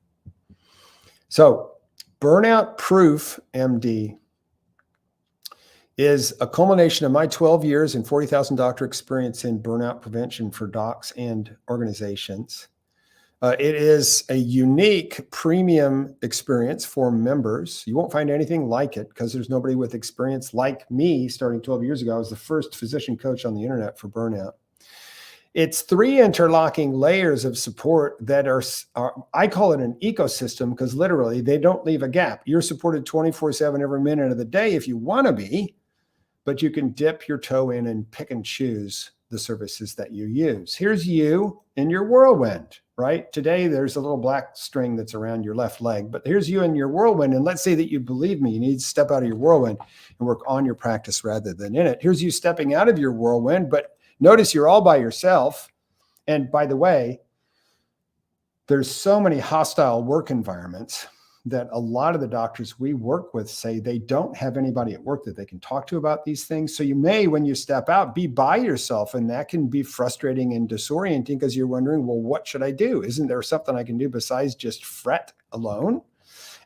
So Burnout Proof MD is a culmination of my 12 years and 40,000 doctor experience in burnout prevention for docs and organizations. It is a unique premium experience for members. You won't find anything like it because there's nobody with experience like me starting 12 years ago. I was the first physician coach on the internet for burnout. It's 3 interlocking layers of support that are I call it an ecosystem because literally they don't leave a gap. You're supported 24/7 every minute of the day if you want to be, but you can dip your toe in and pick and choose the services that you use. Here's you in your whirlwind, right? Today, there's a little black string that's around your left leg, but here's you in your whirlwind. And let's say that you believe me, you need to step out of your whirlwind and work on your practice rather than in it. Here's you stepping out of your whirlwind, but notice you're all by yourself. And by the way, there's so many hostile work environments that a lot of the doctors we work with say they don't have anybody at work that they can talk to about these things. So you may, when you step out, be by yourself, and that can be frustrating and disorienting because you're wondering, well, what should I do? Isn't there something I can do besides just fret alone?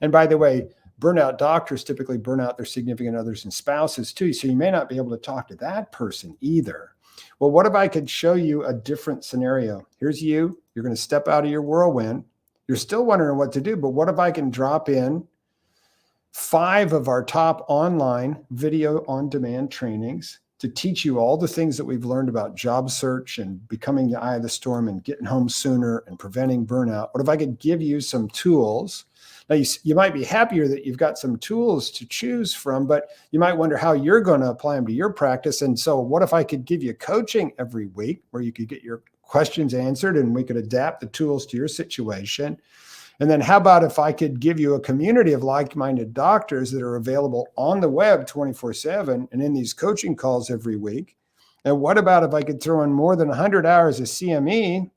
And by the way, burnout doctors typically burn out their significant others and spouses too. So you may not be able to talk to that person either. Well, what if I could show you a different scenario? Here's you. You're going to step out of your whirlwind. You're still wondering what to do, but what if I can drop in 5 of our top online video on demand trainings to teach you all the things that we've learned about job search and becoming the eye of the storm and getting home sooner and preventing burnout? What if I could give you some tools? Now, you might be happier that you've got some tools to choose from, but you might wonder how you're going to apply them to your practice. And so what if I could give you coaching every week where you could get your questions answered and we could adapt the tools to your situation? And then how about if I could give you a community of like-minded doctors that are available on the web 24/7 and in these coaching calls every week? And what about if I could throw in more than 100 hours of CME?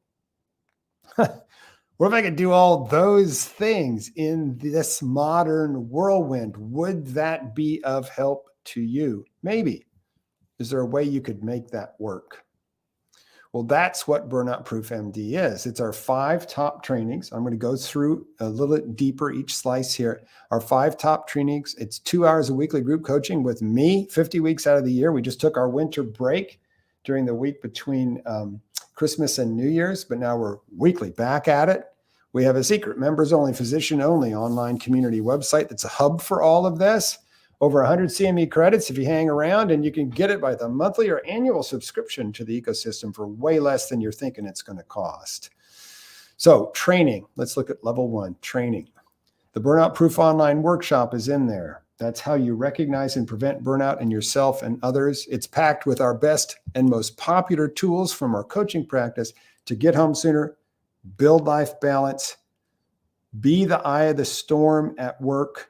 What if I could do all those things in this modern whirlwind? Would that be of help to you? Maybe. Is there a way you could make that work? Well, that's what Burnout Proof MD is. It's our 5 top trainings. I'm going to go through a little bit deeper each slice here. Our 5 top trainings. It's 2 hours of weekly group coaching with me, 50 weeks out of the year. We just took our winter break during the week between Christmas and New Year's, but now we're weekly back at it. We have a secret members only, physician only online community website that's a hub for all of this. Over 100 CME credits if you hang around, and you can get it by the monthly or annual subscription to the ecosystem for way less than you're thinking it's going to cost. So training, let's look at level 1, training. The Burnout Proof Online Workshop is in there. That's how you recognize and prevent burnout in yourself and others. It's packed with our best and most popular tools from our coaching practice to get home sooner, build life balance, be the eye of the storm at work,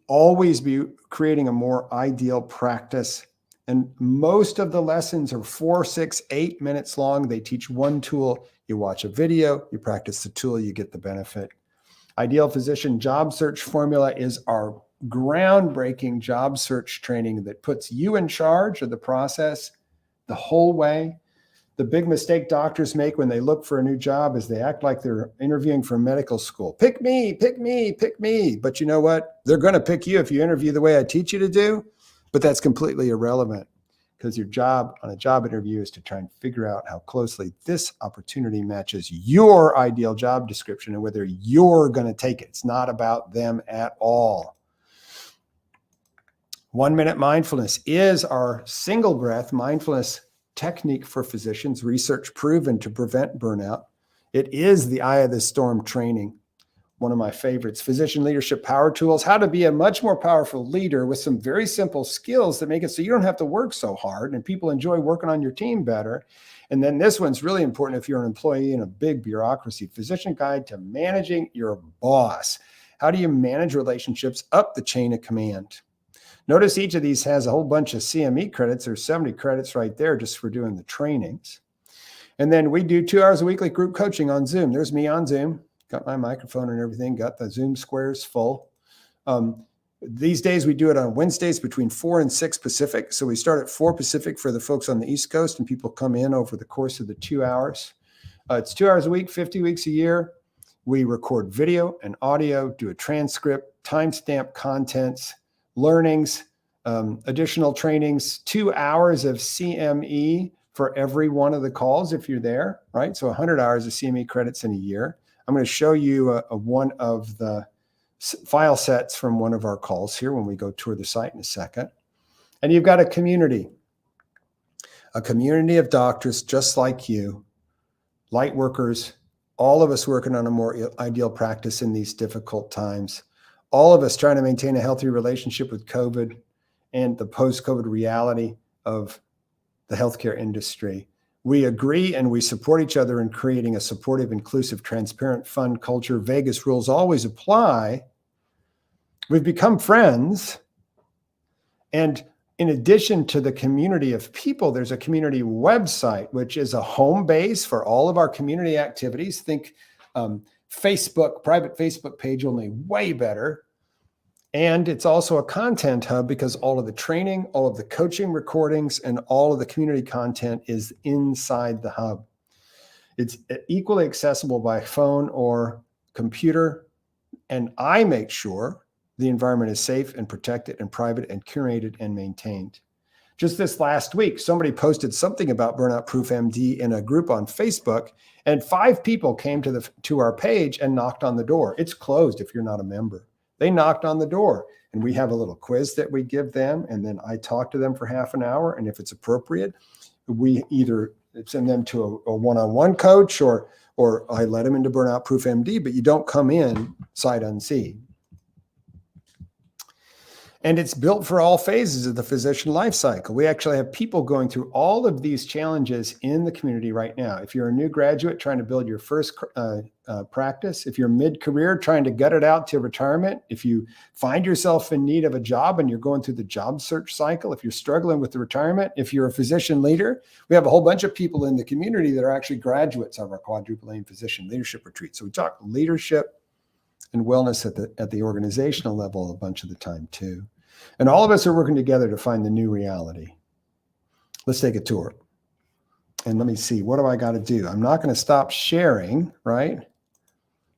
always be creating a more ideal practice. And most of the lessons are 4, 6, 8 minutes long. They teach one tool. You watch a video, you practice the tool, you get the benefit. Ideal Physician Job Search Formula is our groundbreaking job search training that puts you in charge of the process the whole way. The big mistake doctors make when they look for a new job is they act like they're interviewing for medical school. Pick me, pick me, pick me. But you know what? They're going to pick you if you interview the way I teach you to do. But that's completely irrelevant, because your job on a job interview is to try and figure out how closely this opportunity matches your ideal job description and whether you're going to take it. It's not about them at all. 1 minute mindfulness is our single breath mindfulness technique for physicians, research proven to prevent burnout. It is the eye of the storm training. One of my favorites, Physician Leadership Power Tools, how to be a much more powerful leader with some very simple skills that make it so you don't have to work so hard and people enjoy working on your team better. And then this one's really important if you're an employee in a big bureaucracy, Physician Guide to Managing Your Boss. How do you manage relationships up the chain of command? Notice each of these has a whole bunch of CME credits. There's 70 credits right there just for doing the trainings. And then we do 2 hours a weekly group coaching on Zoom. There's me on Zoom. Got my microphone and everything, got the Zoom squares full. These days we do it on Wednesdays between 4 and 6 Pacific. So we start at 4 Pacific for the folks on the East Coast, and people come in over the course of the 2 hours. It's 2 hours a week, 50 weeks a year. We record video and audio, do a transcript, timestamp contents, learnings, additional trainings, 2 hours of CME for every one of the calls if you're there, right? So 100 hours of CME credits in a year. I'm going to show you one of the file sets from one of our calls here when we go tour the site in a second. And you've got a community of doctors just like you, light workers, all of us working on a more ideal practice in these difficult times, all of us trying to maintain a healthy relationship with COVID and the post-COVID reality of the healthcare industry. We agree and we support each other in creating a supportive, inclusive, transparent, fun culture. Vegas rules always apply. We've become friends. And in addition to the community of people, there's a community website, which is a home base for all of our community activities. Think Facebook, private Facebook page, only way better. And it's also a content hub because all of the training, all of the coaching recordings, and all of the community content is inside the hub. It's equally accessible by phone or computer. And I make sure the environment is safe and protected and private and curated and maintained. Just this last week, somebody posted something about Burnout Proof MD in a group on Facebook, and 5 people came to our page and knocked on the door. It's closed if you're not a member. They knocked on the door, and we have a little quiz that we give them, and then I talk to them for half an hour, and if it's appropriate, we either send them to a one-on-one coach or I let them into Burnout Proof MD, but you don't come in sight unseen. And it's built for all phases of the physician life cycle. We actually have people going through all of these challenges in the community right now. If you're a new graduate trying to build your first practice, if you're mid-career trying to gut it out to retirement, if you find yourself in need of a job and you're going through the job search cycle, if you're struggling with the retirement, if you're a physician leader, we have a whole bunch of people in the community that are actually graduates of our quadruple aim physician leadership retreat. So we talk leadership and wellness at the organizational level a bunch of the time too. And all of us are working together to find the new reality. Let's take a tour. And let me see, what do I got to do? I'm not going to stop sharing, right?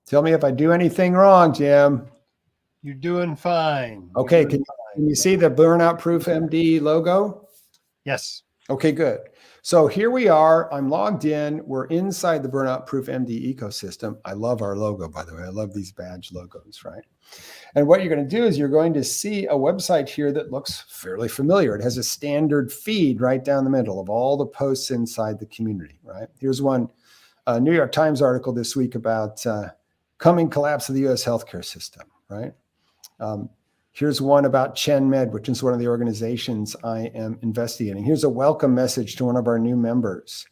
Tell me if I do anything wrong, Jim. You're doing fine. Okay, can you see the Burnout Proof MD logo? Yes. Okay, good. So here we are. I'm logged in. We're inside the Burnout Proof MD ecosystem. I love our logo, by the way. I love these badge logos, right? And what you're going to do is you're going to see a website here that looks fairly familiar. It has a standard feed right down the middle of all the posts inside the community, right? Here's one New York Times article this week about coming collapse of the U.S. healthcare system, right? Here's one about Chen Med, which is one of the organizations I am investigating. Here's a welcome message to one of our new members.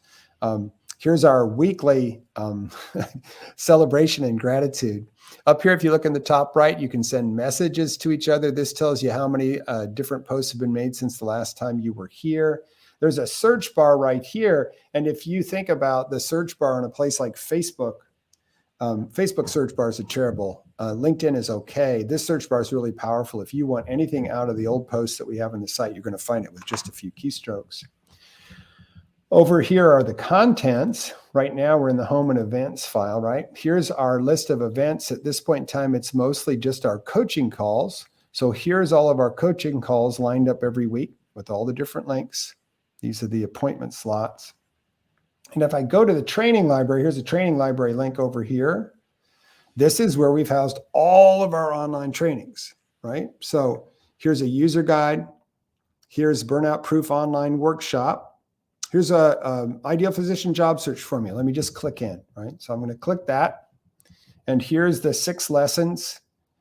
Here's our weekly celebration and gratitude. Up here, if you look in the top right, you can send messages to each other. This tells you how many different posts have been made since the last time you were here. There's a search bar right here. And if you think about the search bar in a place like Facebook, Facebook search bars are terrible. LinkedIn is okay. This search bar is really powerful. If you want anything out of the old posts that we have on the site, you're going to find it with just a few keystrokes. Over here are the contents. Right now, we're in the home and events file, right? Here's our list of events. At this point in time, it's mostly just our coaching calls. So here's all of our coaching calls lined up every week with all the different links. These are the appointment slots. And if I go to the training library, here's a training library link over here. This is where we've housed all of our online trainings, right? So here's a user guide. Here's Burnout Proof Online Workshop. Here's a ideal physician job search formula. Let me just click in, right? So I'm going to click that. And here's the 6 lessons.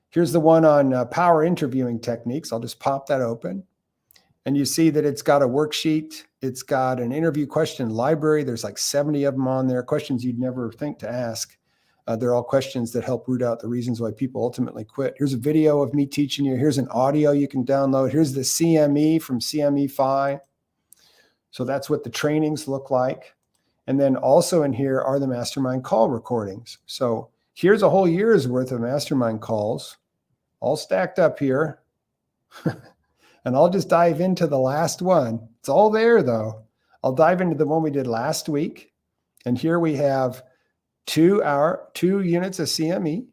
Here's the one on power interviewing techniques. I'll just pop that open. And you see that it's got a worksheet. It's got an interview question library. There's like 70 of them on there, questions you'd never think to ask. They're all questions that help root out the reasons why people ultimately quit. Here's a video of me teaching you. Here's an audio you can download. Here's the CME from CME-Fi. So that's what the trainings look like. And then also in here are the mastermind call recordings. So here's a whole year's worth of mastermind calls, all stacked up here. And I'll just dive into the last one. It's all there though. I'll dive into the one we did last week. And here we have 2 units of CME,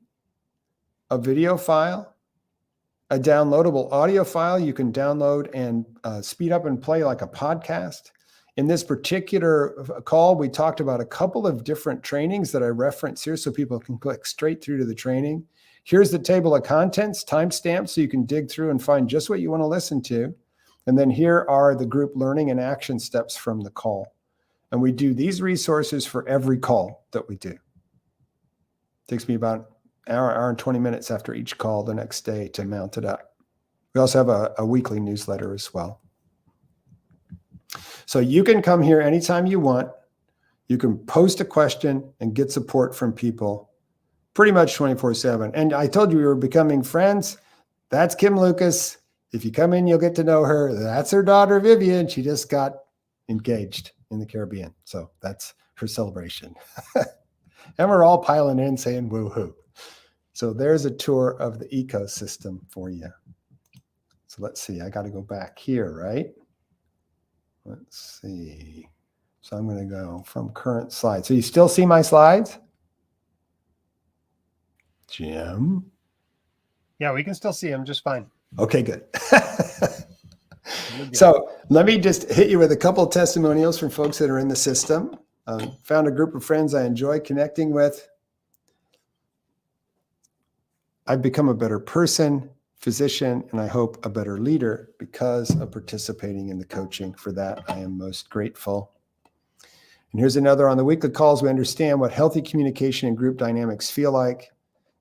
a video file, a downloadable audio file you can download and speed up and play like a podcast. In this particular call, we talked about a couple of different trainings that I reference here so people can click straight through to the training. Here's the table of contents, timestamps, so you can dig through and find just what you want to listen to. And then here are the group learning and action steps from the call. And we do these resources for every call that we do. It takes me about an hour and 20 minutes after each call the next day to mount it up. We also have a weekly newsletter as well. So you can come here anytime you want. You can post a question and get support from people pretty much 24/7. And I told you we were becoming friends. That's Kim Lucas. If you come in, you'll get to know her. That's her daughter, Vivian. She just got engaged in the Caribbean. So that's her celebration. And we're all piling in saying woohoo. So there's a tour of the ecosystem for you. So let's see. I got to go back here, right? Let's see. So I'm going to go from current slide. So you still see my slides? Jim? Yeah, we can still see him just fine. Okay, good. So let me just hit you with a couple of testimonials from folks that are in the system. Found a group of friends I enjoy connecting with. I've become a better person, physician, and I hope a better leader because of participating in the coaching. For that, I am most grateful. And here's another on the weekly calls. We understand what healthy communication and group dynamics feel like.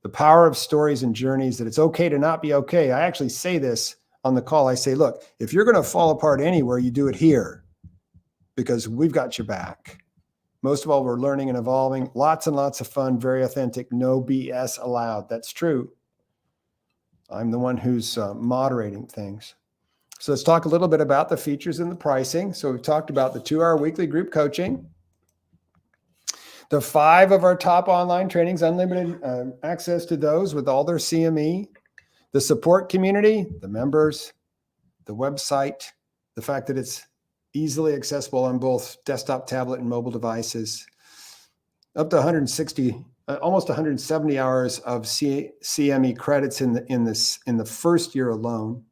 The power of stories and journeys, that it's okay to not be okay. I actually say this on the call. I say, look, if you're going to fall apart anywhere, you do it here because we've got your back. Most of all, we're learning and evolving. Lots and lots of fun, very authentic, no BS allowed. That's true. I'm the one who's moderating things. So let's talk a little bit about the features and the pricing. So we've talked about the 2-hour weekly group coaching. The 5 of our top online trainings, unlimited access to those with all their CME, the support community, the members, the website, the fact that it's easily accessible on both desktop, tablet, and mobile devices, up to 160, almost 170 hours of CME credits in the first year alone.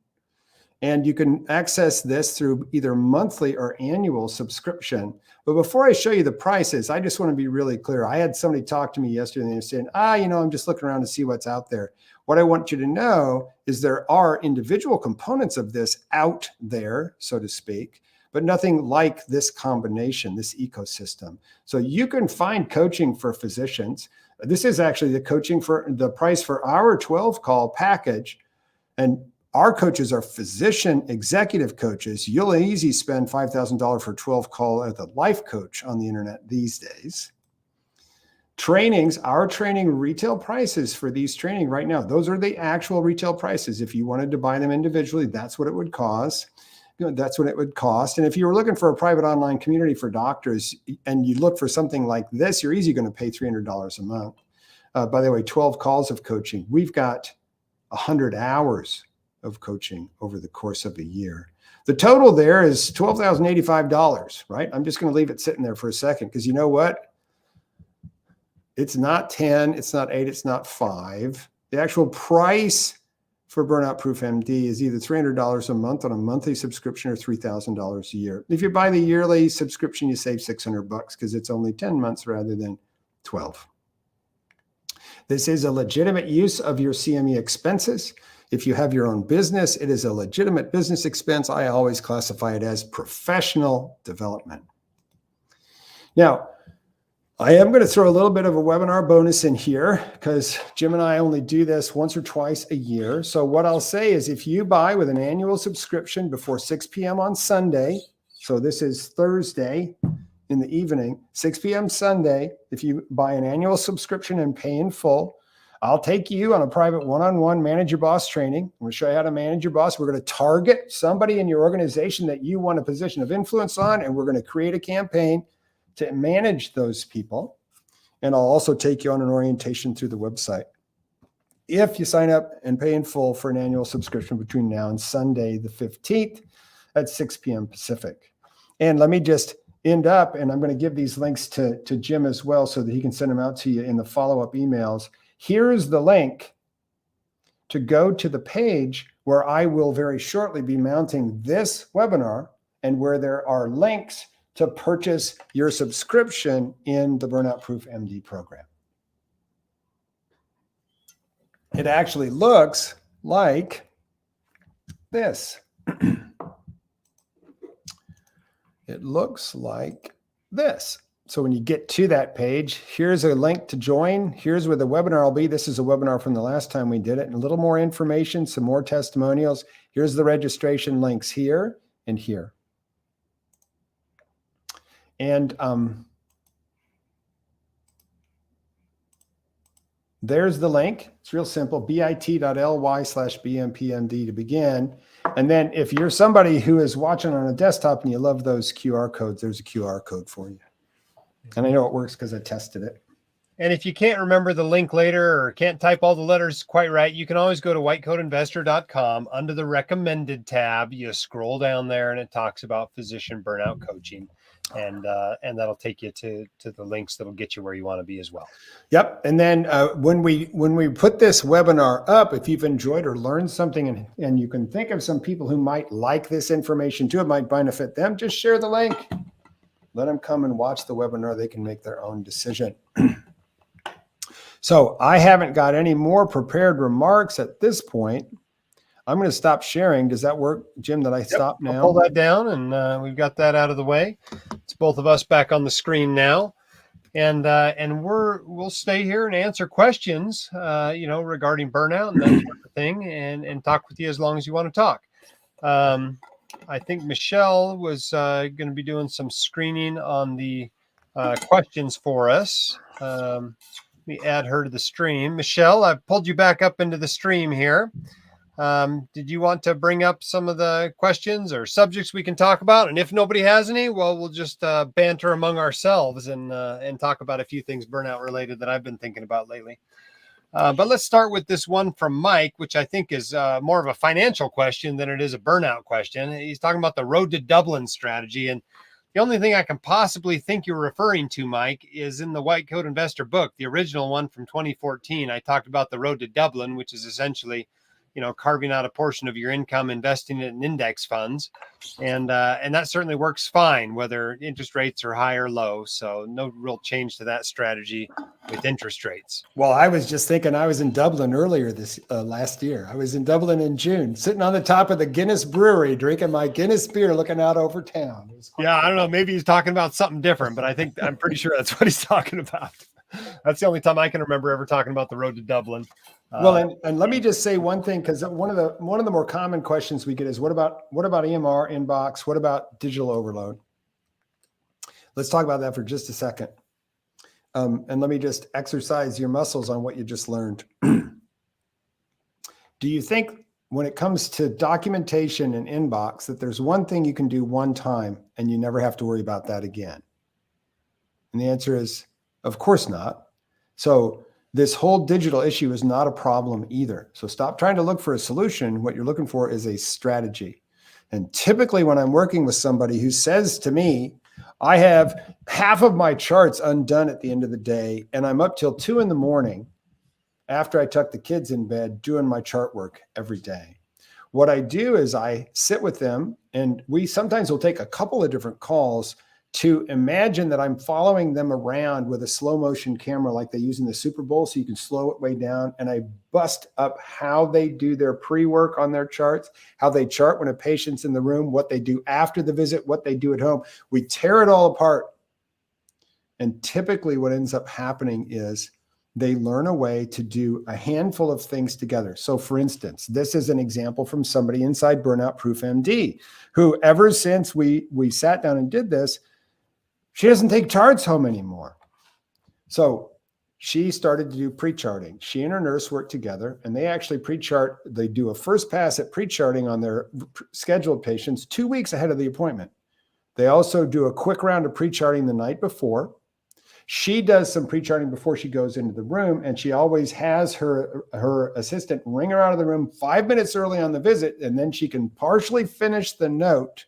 And you can access this through either monthly or annual subscription. But before I show you the prices, I just want to be really clear. I had somebody talk to me yesterday and they were saying, I'm just looking around to see what's out there. What I want you to know is there are individual components of this out there, so to speak, but nothing like this combination, this ecosystem. So you can find coaching for physicians. This is actually the coaching for the price for our 12 call package. And our coaches are physician executive coaches. You'll easily spend $5,000 for 12 call as a life coach on the internet these days. Trainings, our training retail prices for these training right now, those are the actual retail prices. If you wanted to buy them individually, that's what it would cost. That's what it would cost. And if you were looking for a private online community for doctors and you look for something like this, you're easily going to pay $300 a month. By the way, 12 calls of coaching. We've got 100 hours of coaching over the course of a year. The total there is $12,085, right? I'm just going to leave it sitting there for a second because you know what? It's not 10, it's not 8, it's not 5. The actual price for Burnout Proof MD is either $300 a month on a monthly subscription or $3,000 a year. If you buy the yearly subscription, you save $600 because it's only 10 months rather than 12. This is a legitimate use of your CME expenses. If you have your own business, it is a legitimate business expense. I always classify it as professional development. Now, I am going to throw a little bit of a webinar bonus in here because Jim and I only do this once or twice a year. So what I'll say is if you buy with an annual subscription before 6 p.m. on Sunday, so this is Thursday in the evening, 6 p.m. Sunday, if you buy an annual subscription and pay in full, I'll take you on a private one-on-one manage your boss training. I'm going to show you how to manage your boss. We're going to target somebody in your organization that you want a position of influence on, and we're going to create a campaign to manage those people. And I'll also take you on an orientation through the website. If you sign up and pay in full for an annual subscription between now and Sunday, the 15th at 6 p.m. Pacific. And let me just end up, and I'm going to give these links to Jim as well so that he can send them out to you in the follow-up emails. Here's the link to go to the page where I will very shortly be mounting this webinar and where there are links to purchase your subscription in the Burnout Proof MD program. It actually looks like this. It looks like this. So when you get to that page, here's a link to join. Here's where the webinar will be. This is a webinar from the last time we did it. And a little more information, some more testimonials. Here's the registration links here and here. And there's the link. It's real simple, bit.ly/BMPMD to begin. And then if you're somebody who is watching on a desktop and you love those QR codes, there's a QR code for you. And I know it works because I tested it. And if you can't remember the link later or can't type all the letters quite right, you can always go to whitecoatinvestor.com. Under the recommended tab, you scroll down there and it talks about physician burnout coaching. And that'll take you to the links that'll get you where you want to be as well. Yep. And then when we put this webinar up, if you've enjoyed or learned something and you can think of some people who might like this information too, it might benefit them, just share the link. Let them come and watch the webinar. They can make their own decision. So I haven't got any more prepared remarks at this point. I'm going to stop sharing. Does that work, Jim, that I stop now? I'll pull that down and we've got that out of the way. It's both of us back on the screen now. And we'll stay here and answer questions, regarding burnout and that sort of thing and talk with you as long as you want to talk. I think Michelle was going to be doing some screening on the questions for us. Let me add her to the stream. Michelle, I've pulled you back up into the stream here. Did you want to bring up some of the questions or subjects we can talk about? And if nobody has any, well, we'll just banter among ourselves and talk about a few things burnout related that I've been thinking about lately. But let's start with this one from Mike, which I think is more of a financial question than it is a burnout question. He's talking about the Road to Dublin strategy. And the only thing I can possibly think you're referring to, Mike, is in the White Coat Investor book, the original one from 2014. I talked about the Road to Dublin, which is essentially, carving out a portion of your income, investing it in index funds. And that certainly works fine, whether interest rates are high or low. So no real change to that strategy with interest rates. Well, I was just thinking, I was in Dublin earlier this last year. I was in Dublin in June, sitting on the top of the Guinness Brewery, drinking my Guinness beer, looking out over town. Yeah, I don't know. Maybe he's talking about something different, but I'm pretty sure that's what he's talking about. That's the only time I can remember ever talking about the road to Dublin. Well, and let me just say one thing, because one of the more common questions we get is, what about EMR, inbox? What about digital overload? Let's talk about that for just a second. And let me just exercise your muscles on what you just learned. Do you think when it comes to documentation and inbox that there's one thing you can do one time and you never have to worry about that again? And the answer is, of course not. So this whole digital issue is not a problem either. So stop trying to look for a solution. What you're looking for is a strategy. And typically when I'm working with somebody who says to me, I have half of my charts undone at the end of the day, and I'm up till 2 a.m. after I tuck the kids in bed doing my chart work every day. What I do is I sit with them, and we sometimes will take a couple of different calls to imagine that I'm following them around with a slow motion camera like they use in the Super Bowl, so you can slow it way down. And I bust up how they do their pre-work on their charts, how they chart when a patient's in the room, what they do after the visit, what they do at home. We tear it all apart. And typically what ends up happening is they learn a way to do a handful of things together. So for instance, this is an example from somebody inside Burnout Proof MD, who ever since we sat down and did this, she doesn't take charts home anymore. So she started to do pre-charting. She and her nurse work together, and they actually pre-chart. They do a first pass at pre-charting on their scheduled patients 2 weeks ahead of the appointment. They also do a quick round of pre-charting the night before. She does some pre-charting before she goes into the room, and she always has her assistant ring her out of the room 5 minutes early on the visit, and then she can partially finish the note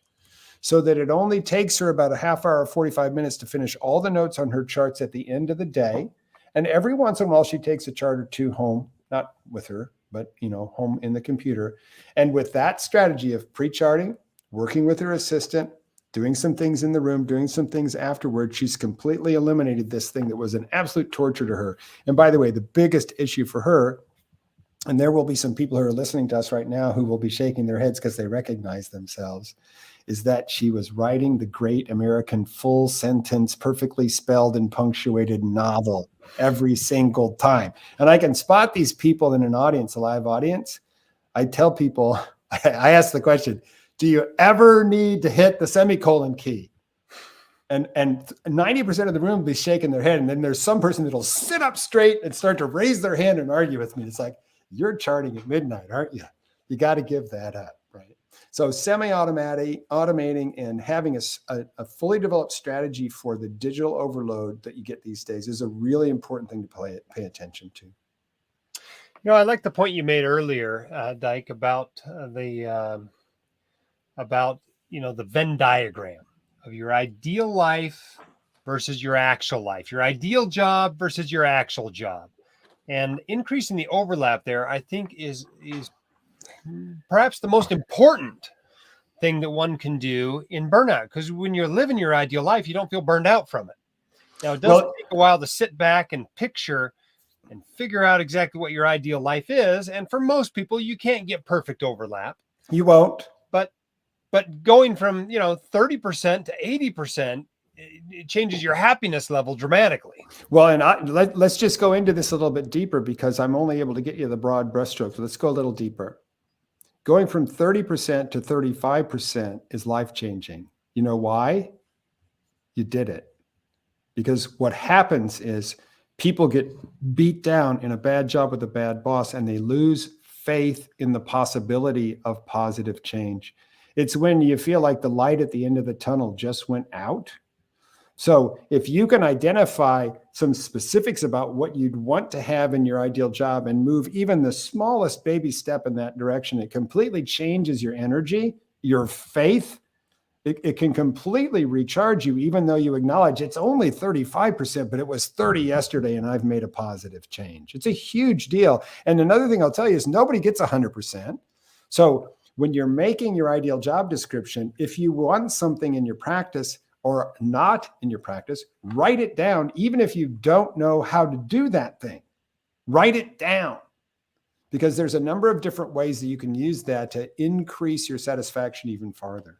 so that it only takes her about a half hour, 45 minutes to finish all the notes on her charts at the end of the day. And every once in a while, she takes a chart or two home, not with her, but home in the computer. And with that strategy of pre-charting, working with her assistant, doing some things in the room, doing some things afterward, she's completely eliminated this thing that was an absolute torture to her. And by the way, the biggest issue for her, and there will be some people who are listening to us right now who will be shaking their heads because they recognize themselves, is that she was writing the great American full sentence, perfectly spelled and punctuated novel every single time. And I can spot these people in an audience, a live audience. I tell people, I ask the question, do you ever need to hit the semicolon key? And 90% of the room will be shaking their head. And then there's some person that'll sit up straight and start to raise their hand and argue with me. It's like, you're charting at midnight, aren't you? You got to give that up, right? So automating and having a fully developed strategy for the digital overload that you get these days is a really important thing to pay attention to. I like the point you made earlier, Dyke, about the Venn diagram of your ideal life versus your actual life, your ideal job versus your actual job. And increasing the overlap there, I think, is perhaps the most important thing that one can do in burnout. Because when you're living your ideal life, you don't feel burned out from it. Now, it does take a while to sit back and picture and figure out exactly what your ideal life is. And for most people, you can't get perfect overlap. You won't. But going from 30% to 80%, it changes your happiness level dramatically. Well, and let's just go into this a little bit deeper, because I'm only able to get you the broad brushstrokes. Let's go a little deeper. Going from 30% to 35% is life-changing. You know why? You did it. Because what happens is people get beat down in a bad job with a bad boss, and they lose faith in the possibility of positive change. It's when you feel like the light at the end of the tunnel just went out. So if you can identify some specifics about what you'd want to have in your ideal job and move even the smallest baby step in that direction, it completely changes your energy, your faith. It can completely recharge you, even though you acknowledge it's only 35%, but it was 30 yesterday and I've made a positive change. It's a huge deal. And another thing I'll tell you is nobody gets 100%. So when you're making your ideal job description, if you want something in your practice or not in your practice, write it down. Even if you don't know how to do that thing, write it down, because there's a number of different ways that you can use that to increase your satisfaction even farther.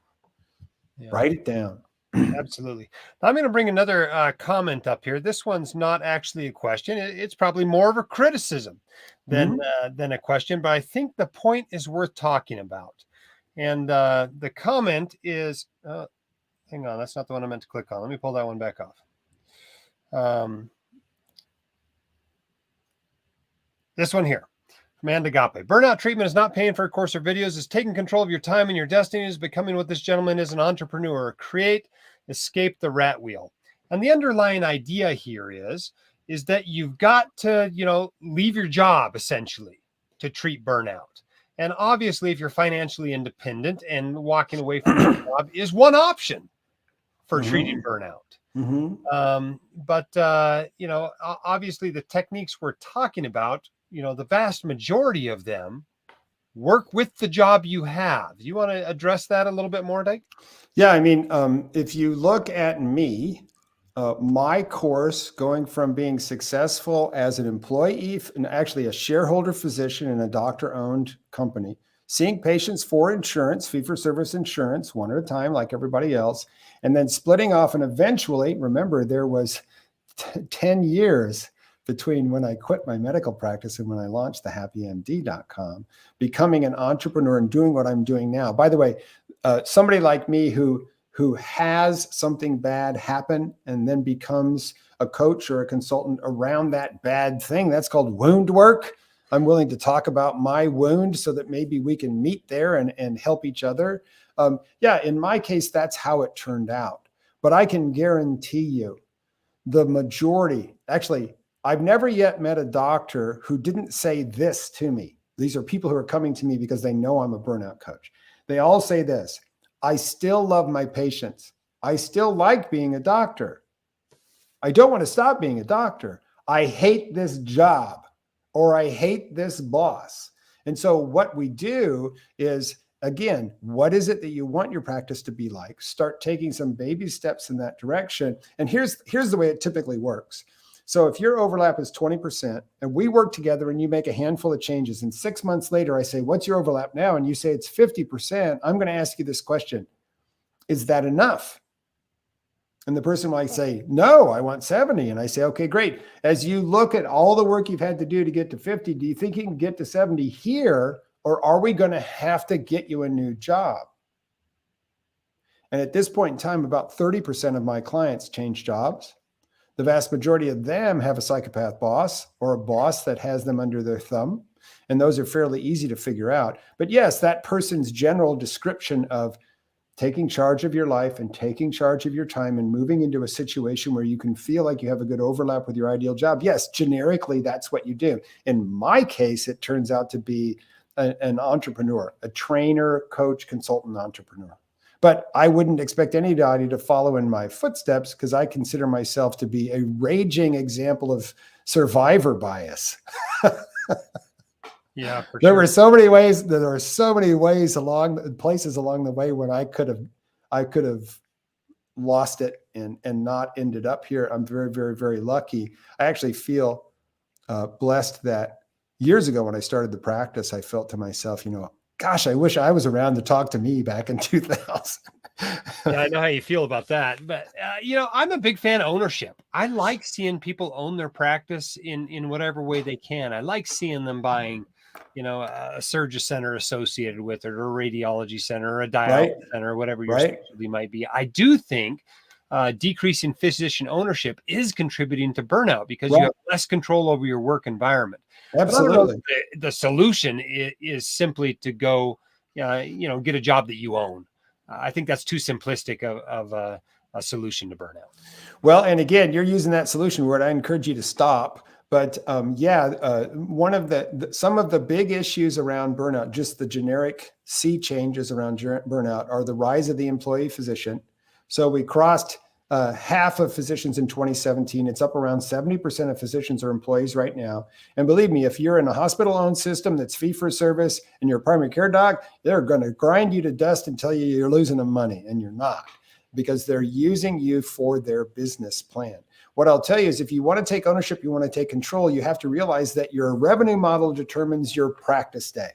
Yeah. Write it down. Absolutely. I'm going to bring another comment up here. This one's not actually a question. It's probably more of a criticism than a question, but I think the point is worth talking about. And the comment is, hang on, that's not the one I meant to click on. Let me pull that one back off. This one here. From Agape. Burnout treatment is not paying for a course or videos. It's taking control of your time and your destiny. Is becoming what this gentleman is, an entrepreneur. Create, escape the rat wheel. And the underlying idea here is that you've got to, leave your job essentially to treat burnout. And obviously, if you're financially independent and walking away from your job is one option for treating burnout. But obviously the techniques we're talking about, the vast majority of them work with the job you have. Do you want to address that a little bit more, Dave? Yeah. I mean, if you look at me, my course going from being successful as an employee and actually a shareholder physician in a doctor-owned company, seeing patients for insurance, fee-for-service insurance, one at a time, like everybody else, and then splitting off. And eventually, remember, there was 10 years between when I quit my medical practice and when I launched the happymd.com, becoming an entrepreneur and doing what I'm doing now. By the way, somebody like me who has something bad happen and then becomes a coach or a consultant around that bad thing, that's called wound work. I'm willing to talk about my wound so that maybe we can meet there and help each other. In my case, that's how it turned out. But I can guarantee you the majority, actually, I've never yet met a doctor who didn't say this to me. These are people who are coming to me because they know I'm a burnout coach. They all say this: I still love my patients. I still like being a doctor. I don't want to stop being a doctor. I hate this job, or I hate this boss. And so what we do is, again, what is it that you want your practice to be like? Start taking some baby steps in that direction. And here's the way it typically works. So if your overlap is 20% and we work together and you make a handful of changes, and 6 months later, I say, what's your overlap now? And you say it's 50%. I'm going to ask you this question: is that enough? And the person might say, no, I want 70. And I say, okay, great. As you look at all the work you've had to do to get to 50, do you think you can get to 70 here, or are we going to have to get you a new job? And at this point in time, about 30% of my clients change jobs. The vast majority of them have a psychopath boss or a boss that has them under their thumb. And those are fairly easy to figure out. But yes, that person's general description of taking charge of your life and taking charge of your time and moving into a situation where you can feel like you have a good overlap with your ideal job. Yes, generically, that's what you do. In my case, it turns out to be an entrepreneur, a trainer, coach, consultant, entrepreneur. But I wouldn't expect anybody to follow in my footsteps, because I consider myself to be a raging example of survivor bias. Yeah, for there sure. were so many ways. There are so many ways places along the way when I could have lost it and not ended up here. I'm very, very, very lucky. I actually feel blessed that years ago when I started the practice, I felt to myself, gosh, I wish I was around to talk to me back in 2000. Yeah, I know how you feel about that. But, I'm a big fan of ownership. I like seeing people own their practice in whatever way they can. I like seeing them buying, a surgery center associated with it, or a radiology center, or a dialysis center, or whatever your specialty might be. I do think decreasing physician ownership is contributing to burnout, because you have less control over your work environment. Absolutely. The solution is simply to go, get a job that you own. I think that's too simplistic of a solution to burnout. Well, and again, you're using that solution word. I encourage you to stop, But one of some of the big issues around burnout, just the generic sea changes around burnout, are the rise of the employee physician. So we crossed half of physicians in 2017. It's up around 70% of physicians are employees right now. And believe me, if you're in a hospital-owned system that's fee-for-service and you're a primary care doc, they're going to grind you to dust and tell you you're losing them money, and you're not, because they're using you for their business plan. What I'll tell you is, if you want to take ownership, you want to take control, you have to realize that your revenue model determines your practice day.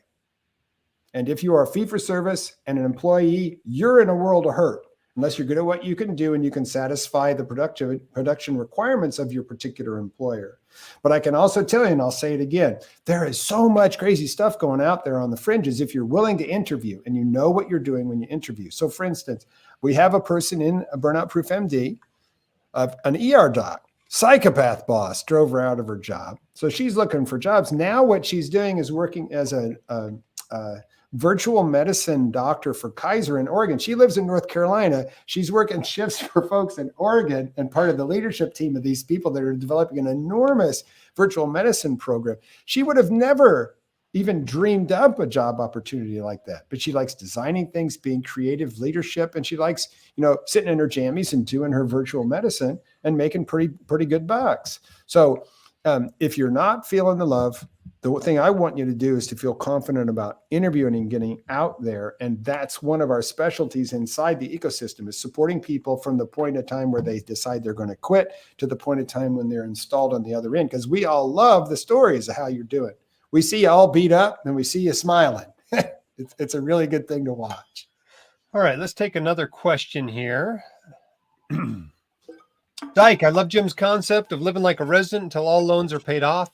And if you are a fee-for-service and an employee, you're in a world of hurt unless you're good at what you can do and you can satisfy the production requirements of your particular employer. But I can also tell you, and I'll say it again, there is so much crazy stuff going out there on the fringes if you're willing to interview and you know what you're doing when you interview. So for instance, we have a person in a Burnout Proof MD, an ER doc, psychopath boss, drove her out of her job. So she's looking for jobs. Now what she's doing is working as a virtual medicine doctor for Kaiser in Oregon. She lives in North Carolina. She's working shifts for folks in Oregon and part of the leadership team of these people that are developing an enormous virtual medicine program. She would have never even dreamed up a job opportunity like that, but she likes designing things, being creative, leadership, and she likes, sitting in her jammies and doing her virtual medicine and making pretty good bucks. So if you're not feeling the love, the thing I want you to do is to feel confident about interviewing and getting out there. And that's one of our specialties inside the ecosystem, is supporting people from the point of time where they decide they're going to quit to the point of time when they're installed on the other end. Because we all love the stories of how you're doing. We see you all beat up and we see you smiling. It's a really good thing to watch. All right, let's take another question here. Dyke, I love Jim's concept of living like a resident until all loans are paid off.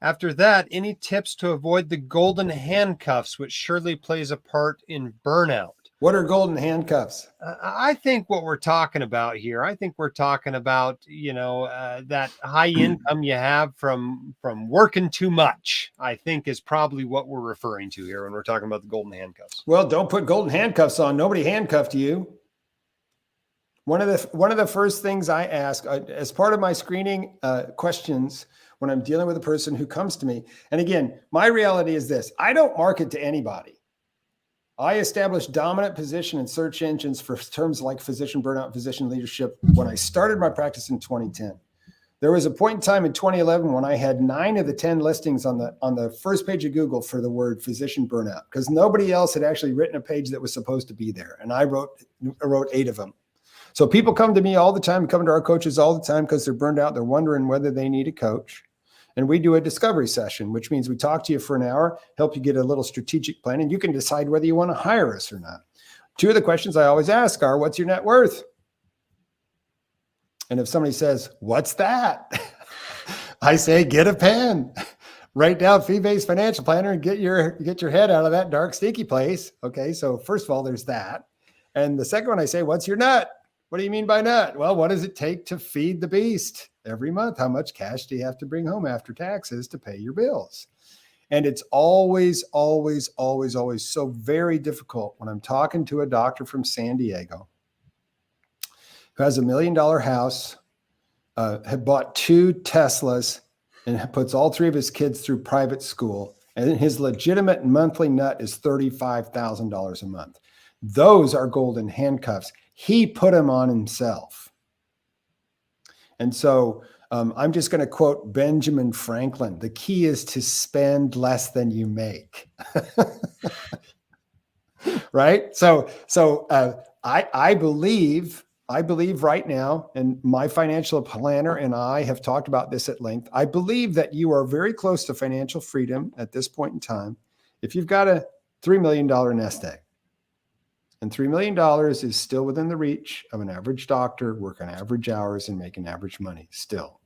After that, any tips to avoid the golden handcuffs, which surely plays a part in burnout? What are golden handcuffs? I think what we're talking about here, we're talking about, that high income you have from working too much, I think is probably what we're referring to here when we're talking about the golden handcuffs. Well, don't put golden handcuffs on. Nobody handcuffed you. One of the first things I ask as part of my screening questions when I'm dealing with a person who comes to me, and again, my reality is this: I don't market to anybody. I established dominant position in search engines for terms like physician burnout, physician leadership when I started my practice in 2010. There was a point in time in 2011 when I had 9 of the 10 listings on the first page of Google for the word physician burnout, because nobody else had actually written a page that was supposed to be there. And I wrote 8 of them. So people come to me all the time, come to our coaches all the time because they're burned out. They're wondering whether they need a coach. And we do a discovery session, which means we talk to you for an hour, help you get a little strategic plan, and you can decide whether you want to hire us or not. 2 of the questions I always ask are, what's your net worth? And if somebody says, what's that? I say, get a pen, write down fee-based financial planner and get your head out of that dark, stinky place. Okay, so first of all, there's that. And the second one, I say, what's your nut? What do you mean by nut? Well, what does it take to feed the beast every month? How much cash do you have to bring home after taxes to pay your bills? And it's always, always, always, always so very difficult when I'm talking to a doctor from San Diego who has $1 million house, had bought 2 Teslas, and puts all 3 of his kids through private school. And his legitimate monthly nut is $35,000 a month. Those are golden handcuffs. He put them on himself. And so I'm just going to quote Benjamin Franklin. The key is to spend less than you make. Right? So I believe right now, and my financial planner and I have talked about this at length, I believe that you are very close to financial freedom at this point in time if you've got a $3 million nest egg. And $3 million is still within the reach of an average doctor working average hours and making average money still.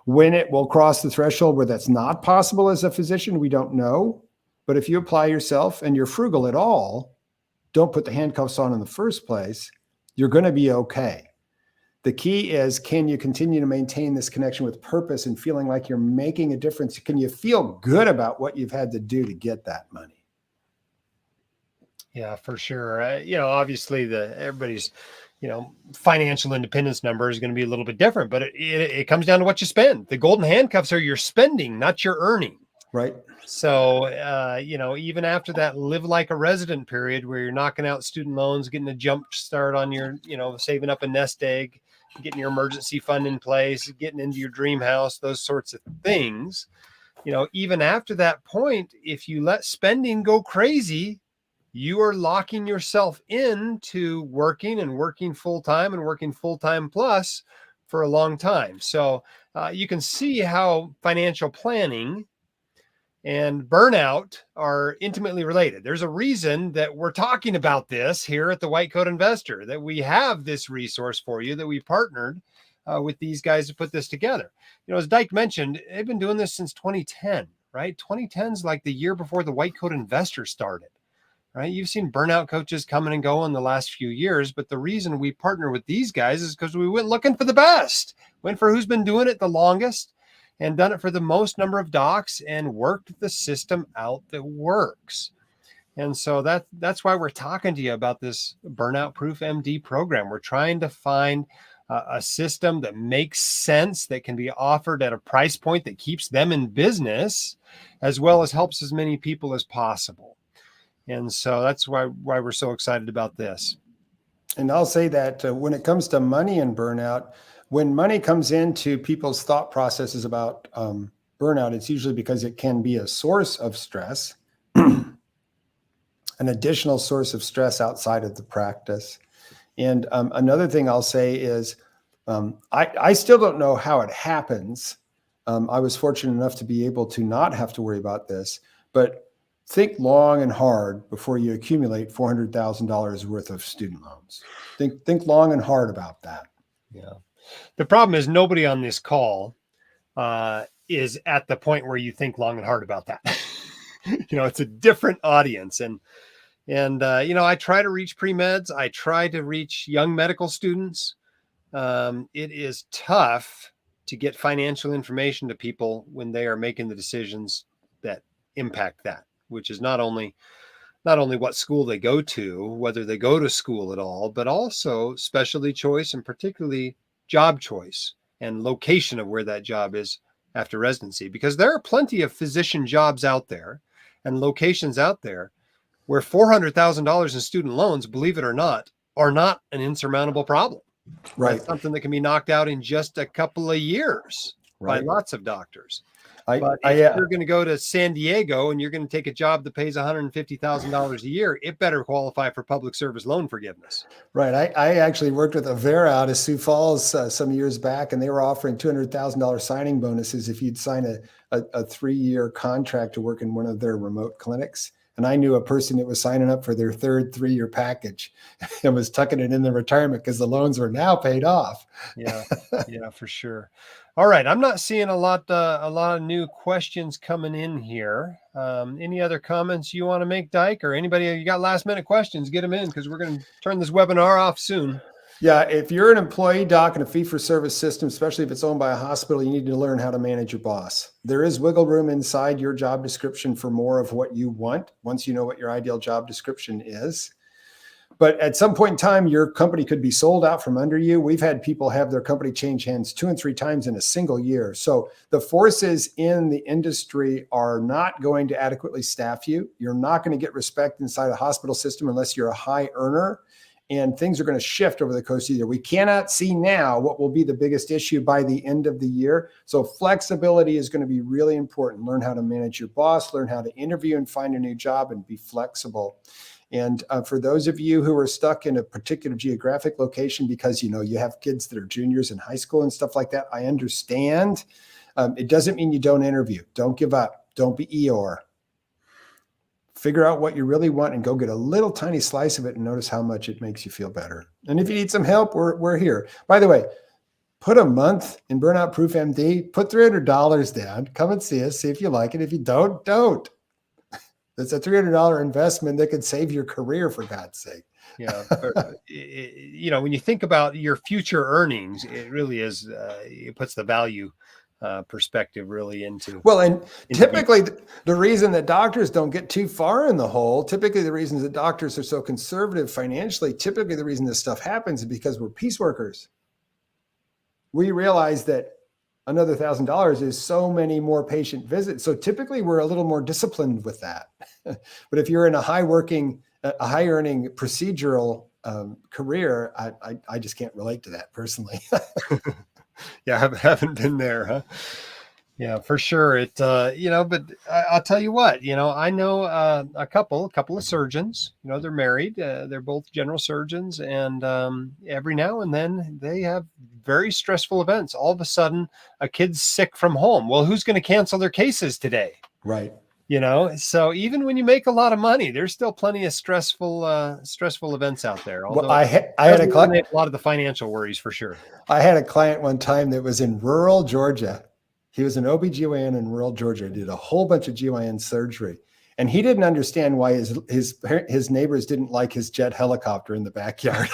When it will cross the threshold where that's not possible as a physician, we don't know. But if you apply yourself and you're frugal at all, don't put the handcuffs on in the first place, you're going to be okay. The key is, can you continue to maintain this connection with purpose and feeling like you're making a difference? Can you feel good about what you've had to do to get that money? Yeah, for sure. Obviously everybody's, financial independence number is going to be a little bit different, but it comes down to what you spend. The golden handcuffs are your spending, not your earning. Right. So, even after that live like a resident period where you're knocking out student loans, getting a jump start on your, saving up a nest egg, getting your emergency fund in place, getting into your dream house, those sorts of things, even after that point, if you let spending go crazy, you are locking yourself into working full-time and working full-time plus for a long time. So you can see how financial planning and burnout are intimately related. There's a reason that we're talking about this here at the White Coat Investor, that we have this resource for you, that we partnered with these guys to put this together. As Dyke mentioned, they've been doing this since 2010, right? 2010 is like the year before the White Coat Investor started, right? You've seen burnout coaches coming and go in the last few years, but the reason we partner with these guys is because we went looking for the best, went for who's been doing it the longest, and done it for the most number of docs and worked the system out that works. And so that's why we're talking to you about this Burnout Proof MD program. We're trying to find a system that makes sense, that can be offered at a price point that keeps them in business, as well as helps as many people as possible. And so that's why we're so excited about this. And I'll say that when it comes to money and burnout, when money comes into people's thought processes about burnout, it's usually because it can be a source of stress, an additional source of stress outside of the practice. And another thing I'll say is I still don't know how it happens. I was fortunate enough to be able to not have to worry about this, but think long and hard before you accumulate $400,000 worth of student loans. Think long and hard about that. Yeah. The problem is nobody on this call is at the point where you think long and hard about that. It's a different audience. And I try to reach pre-meds. I try to reach young medical students. It is tough to get financial information to people when they are making the decisions that impact that, which is not only what school they go to, whether they go to school at all, but also specialty choice and particularly job choice and location of where that job is after residency, because there are plenty of physician jobs out there and locations out there where $400,000 in student loans, believe it or not, are not an insurmountable problem. Right. That's something that can be knocked out in just a couple of years by lots of doctors. But if you're going to go to San Diego and you're going to take a job that pays $150,000 a year, it better qualify for public service loan forgiveness. Right. I actually worked with Avera out of Sioux Falls some years back, and they were offering $200,000 signing bonuses if you'd sign a 3-year contract to work in one of their remote clinics. And I knew a person that was signing up for their third 3-year package and was tucking it in their retirement because the loans were now paid off. Yeah, for sure. All right. I'm not seeing a lot of new questions coming in here. Any other comments you want to make, Dyke, or anybody you got last minute questions, get them in, because we're going to turn this webinar off soon. Yeah, if you're an employee doc in a fee-for-service system, especially if it's owned by a hospital, you need to learn how to manage your boss. There is wiggle room inside your job description for more of what you want once you know what your ideal job description is. But at some point in time, your company could be sold out from under you. We've had people have their company change hands 2 and 3 times in a single year. So the forces in the industry are not going to adequately staff you. You're not going to get respect inside a hospital system unless you're a high earner. And things are going to shift over the course of the year. We cannot see now what will be the biggest issue by the end of the year. So flexibility is going to be really important. Learn how to manage your boss, learn how to interview and find a new job, and be flexible. And for those of you who are stuck in a particular geographic location because, you have kids that are juniors in high school and stuff like that, I understand. It doesn't mean you don't interview. Don't give up. Don't be Eeyore. Figure out what you really want and go get a little tiny slice of it and notice how much it makes you feel better. And if you need some help, we're here. By the way, put a month in Burnout Proof MD, put $300 down, come and see us, see if you like it. If you don't. It's a $300 investment that could save your career, for God's sake. Yeah. When you think about your future earnings, it really is, it puts the value perspective really Well, and into typically the reason that doctors don't get too far in the hole, typically the reasons that doctors are so conservative financially, typically the reason this stuff happens is because we're piece workers. We realize that another $1,000 is so many more patient visits. So typically we're a little more disciplined with that. But if you're in a high earning procedural career, I just can't relate to that personally. Yeah, I haven't been there, huh? Yeah, for sure. It, but I'll tell you what, I know a couple of surgeons, they're married. They're both general surgeons. And every now and then they have very stressful events. All of a sudden, a kid's sick from home. Well, who's going to cancel their cases today? Right. So even when you make a lot of money, there's still plenty of stressful events out there. Although I had a client, a lot of the financial worries for sure. I had a client one time that was in rural Georgia. He was an OBGYN in rural Georgia, did a whole bunch of GYN surgery. And he didn't understand why his neighbors didn't like his jet helicopter in the backyard.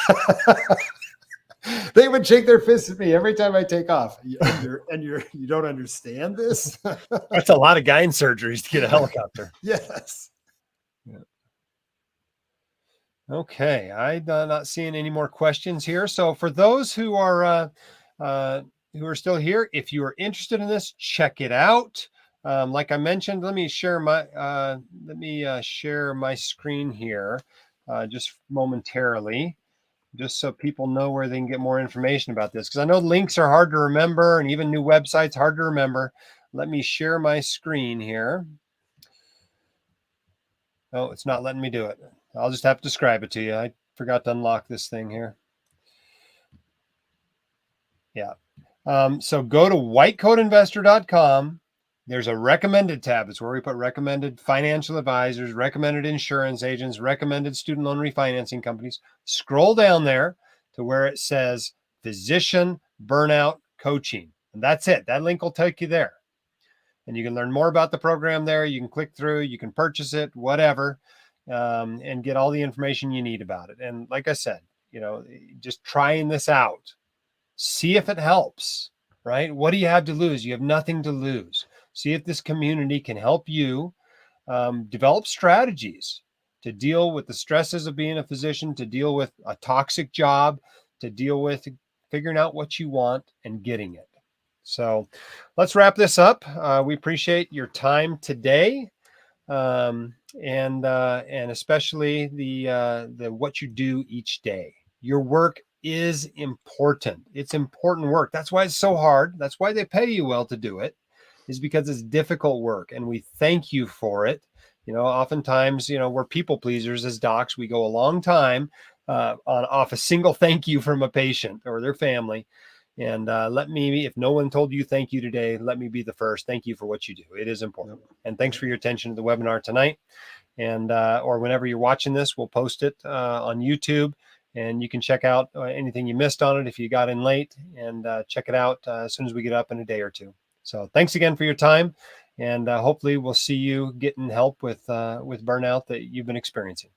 They would shake their fists at me every time I take off. You don't understand this? That's a lot of gyne surgeries to get a helicopter. Yes. Yeah. Okay, I'm not seeing any more questions here. So for those who are still here, if you are interested in this, check it out. Like I mentioned, let me share my screen here just momentarily, just so people know where they can get more information about this. Because I know links are hard to remember, and even new websites hard to remember. Let me share my screen here. Oh, it's not letting me do it. I'll just have to describe it to you. I forgot to unlock this thing here. Yeah. So go to whitecoatinvestor.com. There's a recommended tab. It's where we put recommended financial advisors, recommended insurance agents, recommended student loan refinancing companies. Scroll down there to where it says physician burnout coaching. And that's it. That link will take you there. And you can learn more about the program there. You can click through, you can purchase it, whatever, and get all the information you need about it. And like I said, just trying this out. See if it helps, right? What do you have to lose? You have nothing to lose. See if this community can help you develop strategies to deal with the stresses of being a physician, to deal with a toxic job, to deal with figuring out what you want and getting it. So let's wrap this up. We appreciate your time today, and especially the what you do each day. Your work is important. It's important work. That's why it's so hard. That's why they pay you well to do it, is because it's difficult work, and we thank you for it. Oftentimes, we're people pleasers as docs. We go a long time off a single thank you from a patient or their family. And if no one told you thank you today, let me be the first. Thank you for what you do. It is important. Yep. And thanks for your attention to the webinar tonight. And or whenever you're watching this, we'll post it on YouTube. And you can check out anything you missed on it if you got in late, and check it out as soon as we get up in a day or two. So thanks again for your time. And hopefully we'll see you getting help with burnout that you've been experiencing.